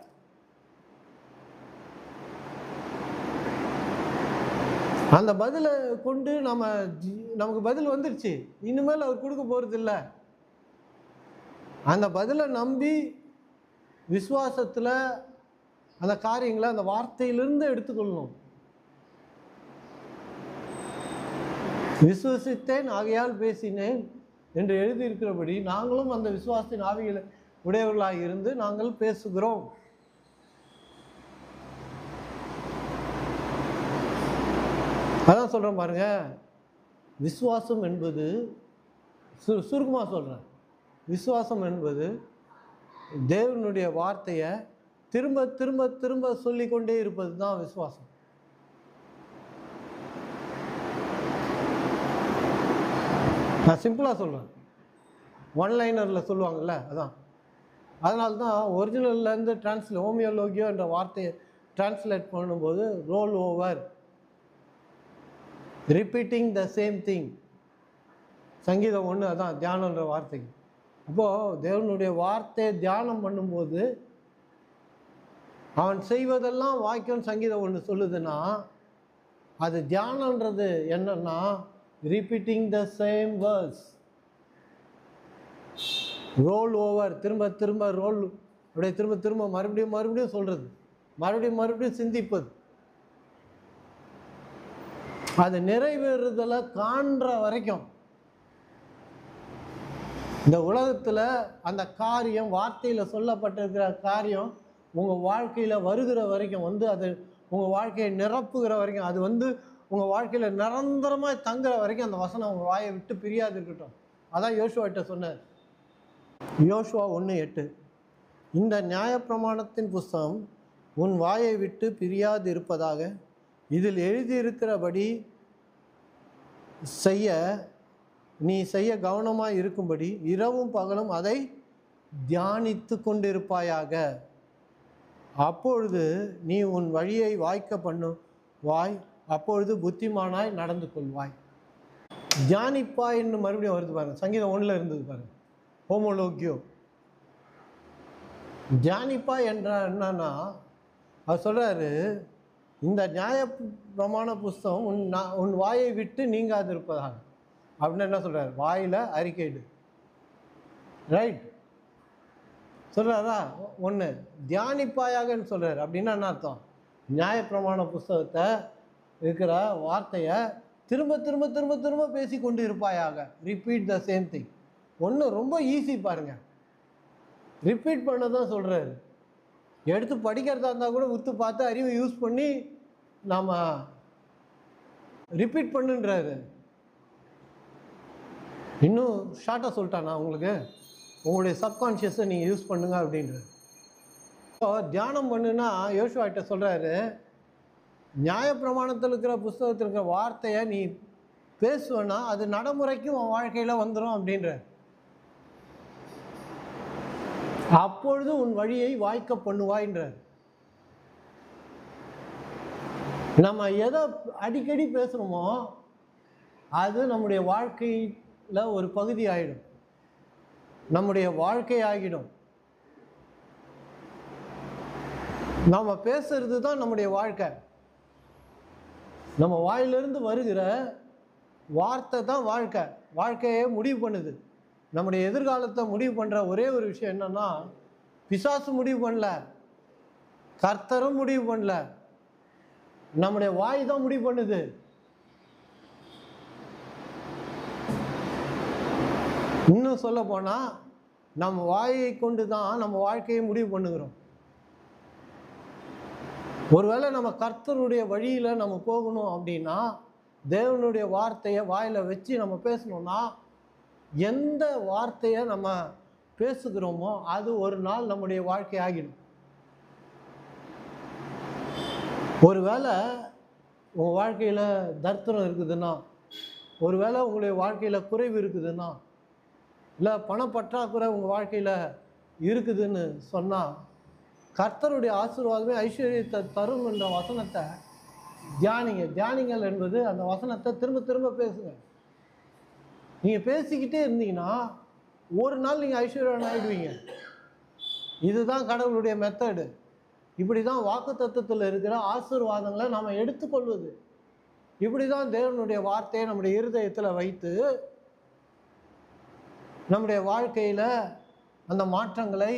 அந்த பதிலை கொண்டு நமக்கு பதில் வந்துடுச்சு, இனிமேல் அவர் கொடுக்க போகிறது இல்லை. அந்த பதிலை நம்பி விசுவாசத்தில் அந்த காரியங்களை அந்த வார்த்தையிலிருந்து எடுத்துக்கொள்ளணும். விசுவசித்தேன் ஆகையால் பேசினேன் என்று எழுதியிருக்கிறபடி நாங்களும் அந்த விசுவாசத்தின் ஆவிகளை உடையவர்களாக இருந்து நாங்கள் பேசுகிறோம். அதான் சொல்கிறேன் பாருங்க. விசுவாசம் என்பது சுருக்கமாக சொல்கிறேன், விசுவாசம் என்பது தேவனுடைய வார்த்தையை திரும்ப திரும்ப திரும்ப சொல்லிக்கொண்டே இருப்பது தான் விசுவாசம். நான் சிம்பிளாக சொல்கிறேன், ஒன்லைனரில் சொல்லுவாங்கள்ல, அதான். அதனால தான் ஒரிஜினல்லேருந்து ஹோமியோலோகியோ என்ற வார்த்தையை டிரான்ஸ்லேட் பண்ணும்போது ரோல் ஓவர், ரிப்பீட்டிங் த சேம் திங். சங்கீதம் 1 அதான் தியானன்ற வார்த்தைக்கு. அப்போது தேவனுடைய வார்த்தையை தியானம் பண்ணும்போது அவன் செய்வதெல்லாம் வாய்க்கும் சங்கீதம் 1 சொல்லுதுன்னா, அது தியானன்றது என்னன்னா repeating the same words. Role over, திரும்ப திரும்ப ரோல், அப்படியே திரும்ப திரும்ப மறுபடியும் மறுபடியும் சொல்கிறது, மறுபடியும் மறுபடியும் சிந்திப்பது. அது நிறைவேறுதலை காண்ற வரைக்கும் இந்த உலகத்தில் அந்த காரியம், வார்த்தையில் சொல்லப்பட்டிருக்கிற காரியம் உங்கள் வாழ்க்கையில் வருகிற வரைக்கும், அது உங்கள் வாழ்க்கையை நிரப்புகிற வரைக்கும், அது உங்கள் வாழ்க்கையில் நிரந்தரமாக தங்குற வரைக்கும் அந்த வசனம் உங்கள் வாயை விட்டு பிரியாது இருக்கட்டும். அதான் யோசுவாட்ட சொன்னார். யோசுவா 1:8, இந்த நியாயப்பிரமாணத்தின் புஸ்தகம் உன் வாயை விட்டு பிரியாது இருப்பதாக, இதில் எழுதியிருக்கிறபடி நீ செய்ய கவனமாக இருக்கும்படி இரவும் பகலும் அதை தியானித்து கொண்டிருப்பாயாக. அப்பொழுது நீ உன் வழியை வாய்க்க பண்ணுவாய், அப்பொழுது புத்திமானாய் நடந்து கொள்வாய். தியானிப்பாய்ன்னு மறுபடியும் வருது பாருங்க, சங்கீதம் 1 இருந்தது பாருங்க, ஹோமோலோகியோ. தியானிப்பாய் என்ற என்னன்னா, அவர் சொல்றாரு, இந்த நியாய பிரமாண புஸ்தகம் உன் வாயை விட்டு நீங்காது இருப்பதாக. அப்படின்னு என்ன சொல்றாரு? வாயில அறிக்கையிடு, ரைட் சொல்றாரா? 1 தியானிப்பாயாகன்னு சொல்றாரு. அப்படின்னா என்ன அர்த்தம்? நியாயப்பிரமாண புஸ்தகத்தை இருக்கிற வார்த்தையை திரும்ப திரும்ப திரும்ப திரும்ப பேசி கொண்டு இருப்பாயாக. Repeat the same thing. 1 ரொம்ப ஈஸி பாருங்க, ரிப்பீட் பண்ண தான் சொல்றாரு. எடுத்து படிக்கிறதா இருந்தால் கூட உத்து பார்த்து அறிவை யூஸ் பண்ணி நாம் ரிப்பீட் பண்ணுன்றாரு. இன்னும் ஷார்ட்டாக சொல்லிட்டானா உங்களுக்கு, உங்களுடைய சப்கான்ஷியஸை நீங்கள் யூஸ் பண்ணுங்க அப்படின்றாரு. இப்போ தியானம் பண்ணுன்னா யோசுவாட்ட சொல்கிறாரு, நியாயப்பிரமாணத்தில் இருக்கிற புஸ்தகத்தில் இருக்கிற வார்த்தையை நீ பேசுவேன்னா அது நடைமுறைக்கு உன் வாழ்க்கையில் வந்துடும் அப்படின்றார். அப்பொழுது உன் வழியை வாய்க்க பண்ணுவாய்ன்றார். நம்ம எதை அடிக்கடி பேசுகிறோமோ அது நம்முடைய வாழ்க்கையில் ஒரு பகுதி ஆகிடும், நம்முடைய வாழ்க்கை ஆகிடும். நாம் பேசுறது தான் நம்முடைய வாழ்க்கை. நம்ம வாயிலிருந்து வருகிற வார்த்தை தான் வாழ்க்கையை முடிவு பண்ணுது. நம்முடைய எதிர்காலத்தை முடிவு பண்ணுற ஒரே ஒரு விஷயம் என்னன்னா, பிசாசு முடிவு பண்ணல, கர்த்தரும் முடிவு பண்ணல, நம்முடைய வாய் தான் முடிவு பண்ணுது. இன்னும் சொல்ல போனா நம்ம வாயை கொண்டு தான் நம்ம வாழ்க்கையை முடிவு பண்ணுகிறோம். ஒருவேளை நம்ம கர்த்தருடைய வழியில நம்ம போகணும் அப்படின்னா, தேவனுடைய வார்த்தையை வாயில வச்சு நம்ம பேசணும்னா, எந்த வார்த்தையை நம்ம பேசுகிறோமோ அது ஒரு நாள் நம்முடைய வாழ்க்கை ஆகிடும். ஒருவேளை உங்கள் வாழ்க்கையில் தரித்திரம் இருக்குதுன்னா, ஒருவேளை உங்களுடைய வாழ்க்கையில் குறைவு இருக்குதுன்னா, இல்லை பணப்பற்றாக்குறை உங்கள் வாழ்க்கையில் இருக்குதுன்னு சொன்னால், கர்த்தருடைய ஆசீர்வாதமே ஐஸ்வர்யத்தை தரும் என்ற வசனத்தை தியானிங்கள் என்பது அந்த வசனத்தை திரும்ப திரும்ப பேசுங்க. நீங்கள் பேசிக்கிட்டே இருந்தீங்கன்னா ஒரு நாள் நீங்கள் ஐஸ்வர்யவான் ஆகிடுவீங்க. இதுதான் கடவுளுடைய மெத்தடு. இப்படி தான் வாக்கு தத்துவத்தில் இருக்கிற ஆசீர்வாதங்களை நாம் எடுத்துக்கொள்வது. இப்படி தான் தேவனுடைய வார்த்தையை நம்முடைய இருதயத்தில் வைத்து நம்முடைய வாழ்க்கையில் அந்த மாற்றங்களை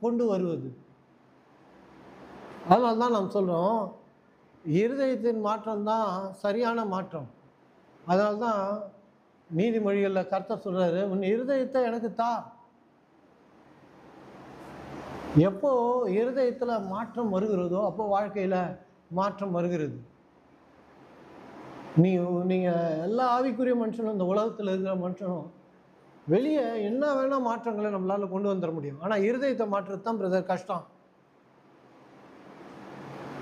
கொண்டு வருவது. அதனால தான் நாம் சொல்கிறோம், இருதயத்தின் மாற்றம் தான் சரியான மாற்றம். அதனால தான் நீதிமொழிகளில் கர்த்தர் சொல்கிறாரு, உன் இருதயத்தை எனக்கு தா. எப்போ இருதயத்தில் மாற்றம் வருகிறதோ அப்போ வாழ்க்கையில் மாற்றம் வருகிறது. நீங்கள் எல்லா ஆவிக்குரிய மனுஷனும், இந்த உலகத்தில் இருக்கிற மனுஷனும் வெளியே என்ன வேணால் மாற்றங்களை நம்மளால் கொண்டு வந்துட முடியும். ஆனால் இருதயத்தை மாற்றுறது தான் பிரதர் கஷ்டம்.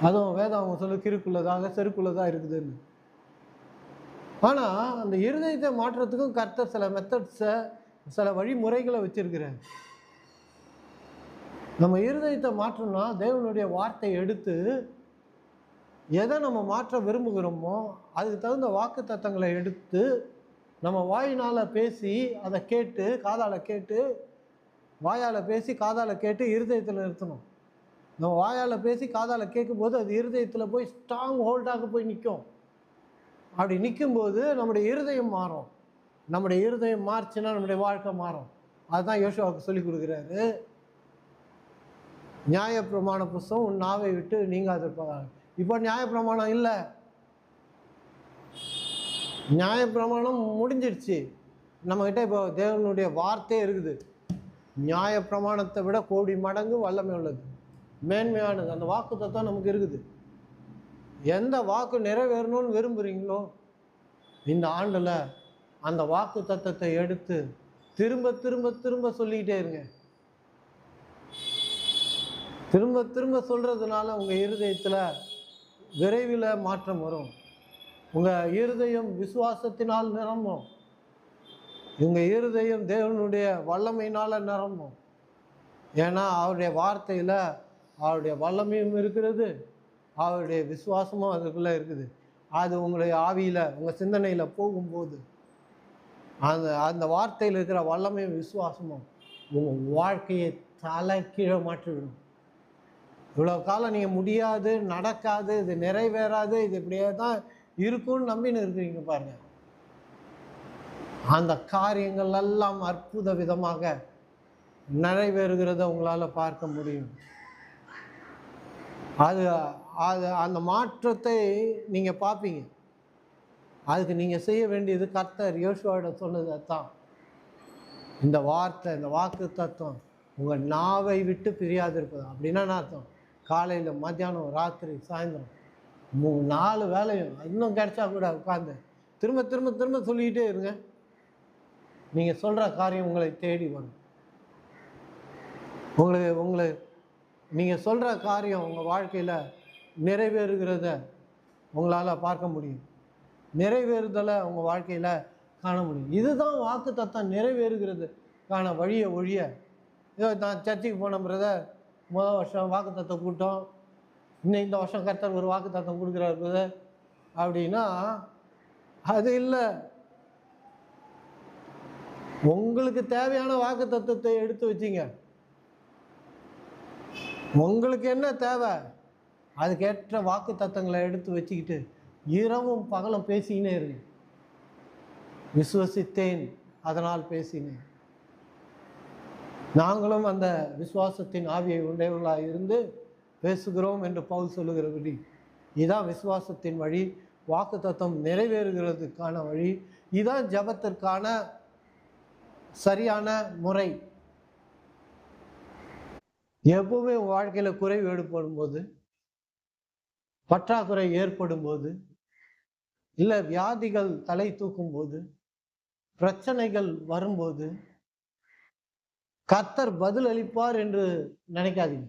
அதுவும் வேதம் அவங்க சொல்லு கிறுக்குள்ளதாக செருக்குள்ளதாக இருக்குதுன்னு. ஆனால் அந்த இருதயத்தை மாற்றுறதுக்கும் கர்த்தர் சில மெத்தட்ஸை, சில வழிமுறைகளை வச்சிருக்கிறார். நம்ம இருதயத்தை மாற்றணும்னா தேவனுடைய வார்த்தையை எடுத்து எதை நம்ம மாற்ற விரும்புகிறோமோ அதுக்கு தகுந்த வாக்கு தத்தங்களை எடுத்து நம்ம வாயினால் பேசி அதை கேட்டு காதால் கேட்டு, வாயால் பேசி காதால் கேட்டு இருதயத்தில் நிறுத்தணும். நம்ம வாயால் பேசி காதால் கேட்கும்போது அது இருதயத்தில் போய் ஸ்ட்ராங் ஹோல்டாக போய் நிற்கும். அப்படி நிற்கும்போது நம்முடைய இருதயம் மாறும். நம்முடைய இருதயம் மாறுச்சுன்னா நம்முடைய வாழ்க்கை மாறும். அதுதான் யோசுவாவுக்கு சொல்லி கொடுக்குறாரு. நியாயப்பிரமாண புஸ்தகம் உன் நாவை விட்டு நீங்காதிருப்பதாக. இப்போ நியாயப்பிரமாணம் இல்லை, நியாயப்பிரமாணம் முடிஞ்சிடுச்சு. நம்மகிட்ட இப்போ தேவனுடைய வார்த்தையே இருக்குது. நியாயப்பிரமாணத்தை விட கோடி மடங்கு வல்லமை உள்ளது, மேன்மையானது. அந்த வாக்கு தத்துவம் நமக்கு இருக்குது. எந்த வாக்கு நிறைவேறணும்னு விரும்புகிறீங்களோ இந்த ஆண்டில் அந்த வாக்கு தத்துவத்தை எடுத்து திரும்ப திரும்ப திரும்ப சொல்லிக்கிட்டே இருங்க. திரும்ப திரும்ப சொல்கிறதுனால உங்கள் இருதயத்தில் விரைவில் மாற்றம் வரும். உங்கள் இருதயம் விசுவாசத்தினால் நிரம்பும். உங்கள் இருதயம் தேவனுடைய வல்லமையினால் நிரம்பும். ஏன்னா அவருடைய வார்த்தையில் அவருடைய வல்லமையும் இருக்கிறது, அவருடைய விசுவாசமும் அதுக்குள்ளே இருக்குது. அது உங்களுடைய ஆவியில், உங்கள் சிந்தனையில் போகும்போது அந்த வார்த்தையில் இருக்கிற வல்லமையும் விசுவாசமும் உங்கள் வாழ்க்கையை தலைக்கீழே மாற்றிவிடும். இவ்வளோ காலம் நீங்கள் முடியாது, நடக்காது, இது நிறைவேறாது, இது இப்படியே தான் இருக்கும்னு நம்பின்னு இருக்கிறீங்க பாருங்க. அந்த காரியங்கள் எல்லாம் அற்புத விதமாக நிறைவேறுகிறத உங்களால் பார்க்க முடியும். அது அது அந்த மாற்றத்தை நீங்கள் பார்ப்பீங்க. அதுக்கு நீங்கள் செய்ய வேண்டியது கர்த்தர் யோசுவாவிடம் சொன்னது தான். இந்த வார்த்தை, இந்த வாக்கு தத்துவம் உங்கள் நாவை விட்டு பிரியாது இருப்பது. அப்படின்னா என்ன அர்த்தம்? காலையில், மத்தியானம், ராத்திரி, சாயந்தரம் 4 வேலையும் இன்னும் கிடைச்சா கூட உட்காந்து திரும்ப திரும்ப திரும்ப சொல்லிக்கிட்டே இருங்க. நீங்கள் சொல்கிற காரியம் உங்களை தேடி வரும். உங்களை நீங்கள் சொல்கிற காரியம் உங்கள் வாழ்க்கையில் நிறைவேறுகிறத உங்களால் பார்க்க முடியும். நிறைவேறுதலை உங்கள் வாழ்க்கையில் காண முடியும். இதுதான் வாக்கு தத்தம் நிறைவேறுகிறதுக்கான வழியை ஒழிய. நான் சர்ச்சுக்கு போன பிரதர், முதல் வருஷம் வாக்கு தத்தம் கூட்டம், இன்னும் இந்த வருஷம் கர்த்தர் ஒரு வாக்கு தத்தம் கொடுக்குறாரு பிரதர் அப்படின்னா அது இல்லை. உங்களுக்கு தேவையான வாக்கு தத்துவத்தை எடுத்து வச்சிங்க. உங்களுக்கு என்ன தேவை அதுக்கேற்ற வாக்கு தத்தங்களை எடுத்து வச்சுக்கிட்டு இரவும் பகலும் பேசிக்கினே இருங்க. விசுவசித்தேன் அதனால் பேசினேன். நாங்களும் அந்த விசுவாசத்தின் ஆவியை உடையவர்களாக இருந்து பேசுகிறோம் என்று பவுல் சொல்லுகிறபடி இதான் விசுவாசத்தின் வழி, வாக்குத்தத்தம் நிறைவேறுகிறதுக்கான வழி, இதான் ஜெபத்திற்கான சரியான முறை. எப்பவுமே வாழ்க்கையில குறைவு ஏற்படும் போது, பற்றாக்குறை ஏற்படும் போது, இல்ல வியாதிகள் தலை தூக்கும் போது, பிரச்சனைகள் வரும்போது கர்த்தர் பதில் அளிப்பார் என்று நினைக்காதீங்க.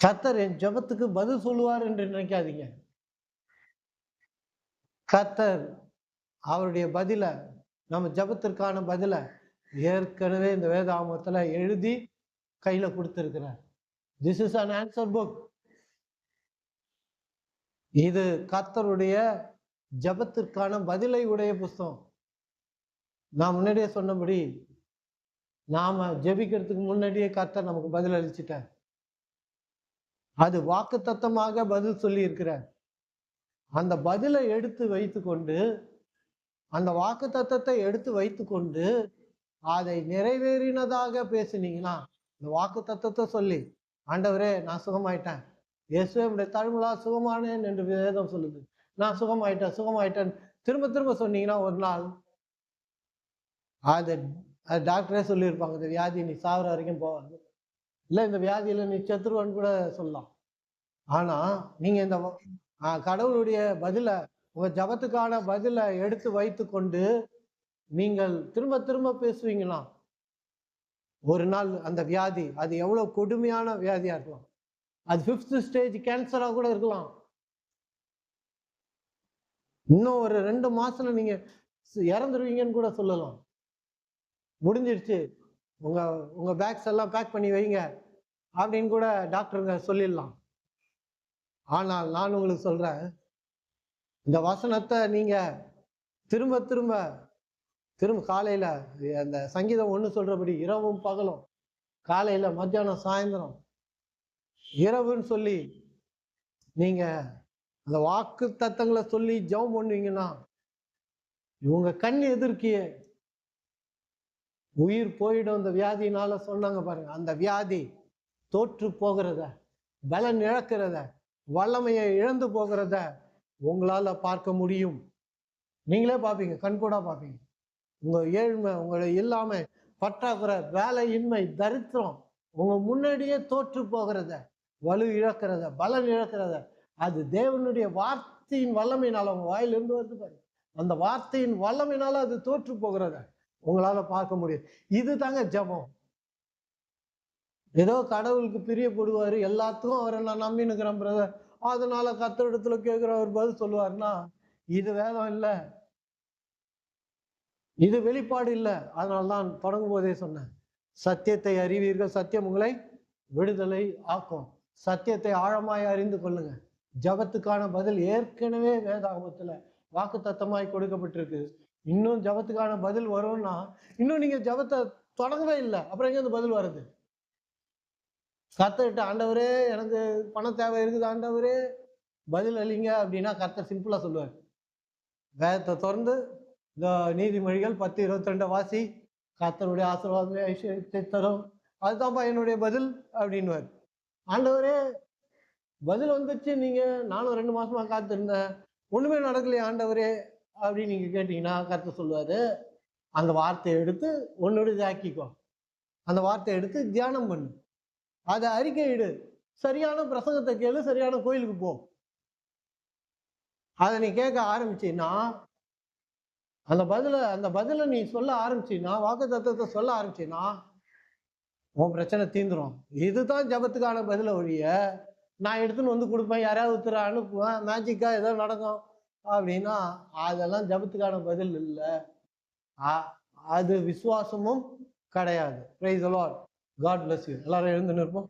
கர்த்தர் என் ஜெபத்துக்கு பதில் சொல்லுவார் என்று நினைக்காதீங்க. கர்த்தர் அவருடைய பதில, நம்ம ஜெபத்திற்கான பதில ஏற்கனவே இந்த வேதாகமத்துல எழுதி கையில கொடுத்திருக்கிறார். This is an answer book. இது கர்த்தருடைய ஜெபத்திற்கான பதிலை உடைய புஸ்தகம். நான் முன்னாடியே சொன்னபடி நாம ஜெபிக்கிறதுக்கு முன்னாடியே கர்த்தர் நமக்கு பதில் அளிச்சிட்டார். அது வாக்குத்தத்தமாக பதில் சொல்லி இருக்கிறார். அந்த பதிலை எடுத்து வைத்துக்கொண்டு, அந்த வாக்குத்தத்தத்தை எடுத்து வைத்துக்கொண்டு அதை நிறைவேறினதாக பேசினீங்கன்னா, இந்த வாக்குத்தத்தத்தை சொல்லி, ஆண்டவரே நான் சுகமாயிட்டேன், இயேசுவே உம்முடைய தழும்புகளால் சுகமானேன் என்று வேதம் சொல்லுது, நான் சுகமாயிட்டேன் திரும்ப திரும்ப சொன்னீங்கன்னா ஒரு நாள் அது டாக்டரே சொல்லியிருப்பாங்க, இந்த வியாதி நீ சாகுற வரைக்கும் போவாது, இல்லை இந்த வியாதியில நீ செத்துருவான்னு கூட சொல்லலாம். ஆனா நீங்க இந்த கடவுளுடைய பதில, உங்க ஜபத்துக்கான பதில எடுத்து வைத்து கொண்டு நீங்கள் திரும்ப திரும்ப பேசுவீங்களா, ஒரு நாள் அந்த வியாதி அது எவ்வளவு கொடுமையான வியாதியா இருக்கலாம், அது 5th ஸ்டேஜ் கேன்சரா கூட இருக்கலாம். இன்னும் ஒரு 2 மாசத்துல நீங்க இறந்துருவீங்கன்னு கூட சொல்லலாம். முடிஞ்சிருச்சு, உங்க பேக்ஸ் எல்லாம் பேக் பண்ணி வைங்க அப்படின்னு கூட டாக்டருங்க சொல்லிடலாம். ஆனால் நான் உங்களுக்கு சொல்றேன், இந்த வசனத்தை நீங்க திரும்ப திரும்ப திரும்ப காலையில அந்த சங்கீதம் 1 சொல்றபடி இரவும் பகலும், காலையில மத்தியானம் சாயந்தரம் இரவுன்னு சொல்லி நீங்க அந்த வாக்கு தத்தங்களை சொல்லி ஜெபம் பண்ணுவீங்கன்னா, இவங்க கண் எதிர்க்கியே உயிர் போயிடும் இந்த வியாதினால சொன்னாங்க பாருங்க, அந்த வியாதி தோற்று போகிறத, பலன் இழக்கிறத, வல்லமையை இழந்து போகிறத உங்களால பார்க்க முடியும். நீங்களே பார்ப்பீங்க, கண்கூடா பார்ப்பீங்க. உங்க ஏழ்மை, உங்களை இல்லாம பற்றாக்குறை, வேலையின்மை, தரித்திரம் உங்க முன்னாடியே தோற்று போகிறத, வலு இழக்கிறத, பலன் இழக்கிறத, அது தேவனுடைய வார்த்தையின் வல்லமையினால உங்க வாயிலிருந்து வருது பாருங்க, அந்த வார்த்தையின் வல்லமையினால அது தோற்று போகிறத உங்களால பார்க்க முடியும். இது தாங்க ஜபம். ஏதோ கடவுளுக்கு பிரியப்படுவாரு, எல்லாத்துக்கும் அவரை நான் நம்பி நிற்கிறேன் பிரதர், அதனால கர்த்தரிடத்துல கேட்கிற அவர் பதில் சொல்லுவாருன்னா இது வேதம் இல்லை, இது வெளிப்பாடு இல்லை. அதனால்தான் தொடங்கும் போதே சொன்னேன், சத்தியத்தை அறிவீர்கள், சத்தியம் உங்களை விடுதலை ஆக்கும். சத்தியத்தை ஆழமாய் அறிந்து கொள்ளுங்க. ஜபத்துக்கான பதில் ஏற்கனவே வேதாகமத்துல வாக்கு தத்தமாய் கொடுக்கப்பட்டிருக்கு. இன்னும் ஜபத்துக்கான பதில் வரும்னா, இன்னும் நீங்க ஜபத்தை தொடங்கவே இல்லை, அப்புறம் எங்க இந்த பதில் வருது? கர்த்தர்கிட்ட ஆண்டவரே எனக்கு பண தேவை இருக்குது ஆண்டவரே பதில் அளிங்க அப்படின்னா கர்த்தர் சிம்பிளா சொல்லுவார், வேதத்தை திறந்து இந்த நீதிமொழிகள் 10:22 வாசி, கர்த்தருடைய ஆசீர்வாதமே ஐஸ்வர்யத்தை தரும், அதுதான்ப்பா என்னுடைய பதில் அப்படின்னுவார். ஆண்டவரே பதில் வந்துச்சு, நீங்க நானும் 2 மாசமா காத்திருந்தேன், ஒண்ணுமே நடக்கலையே ஆண்டவரே அப்படின்னு நீங்க கேட்டீங்கன்னா கர்த்தர் சொல்லுவாரு, அந்த வார்த்தையை எடுத்து உன்னுடைய ஆக்கிக்கோ, அந்த வார்த்தையை எடுத்து தியானம் பண்ணு, அதை அறிக்கையிடு, சரியான பிரசங்கத்தை கேளு, சரியான கோயிலுக்கு போ. அதை நீ கேட்க ஆரம்பிச்சீன்னா, அந்த பதில நீ சொல்ல ஆரம்பிச்சீன்னா, வாக்கு தத்துவத்தை சொல்ல ஆரம்பிச்சீன்னா உன் பிரச்சனை தீந்துரும். இதுதான் ஜபத்துக்கான பதில ஒழிய நான் எடுத்துன்னு வந்து கொடுப்பேன், யாராவது ஒருத்தரை அனுப்புவேன், மேஜிக்கா ஏதோ நடக்கும் அப்படின்னா அதெல்லாம் ஜபத்துக்கான பதில் இல்லை, அது விசுவாசமும் கிடையாது. Praise the Lord. God bless you. எல்லாரும் எழுந்து நிற்போம்.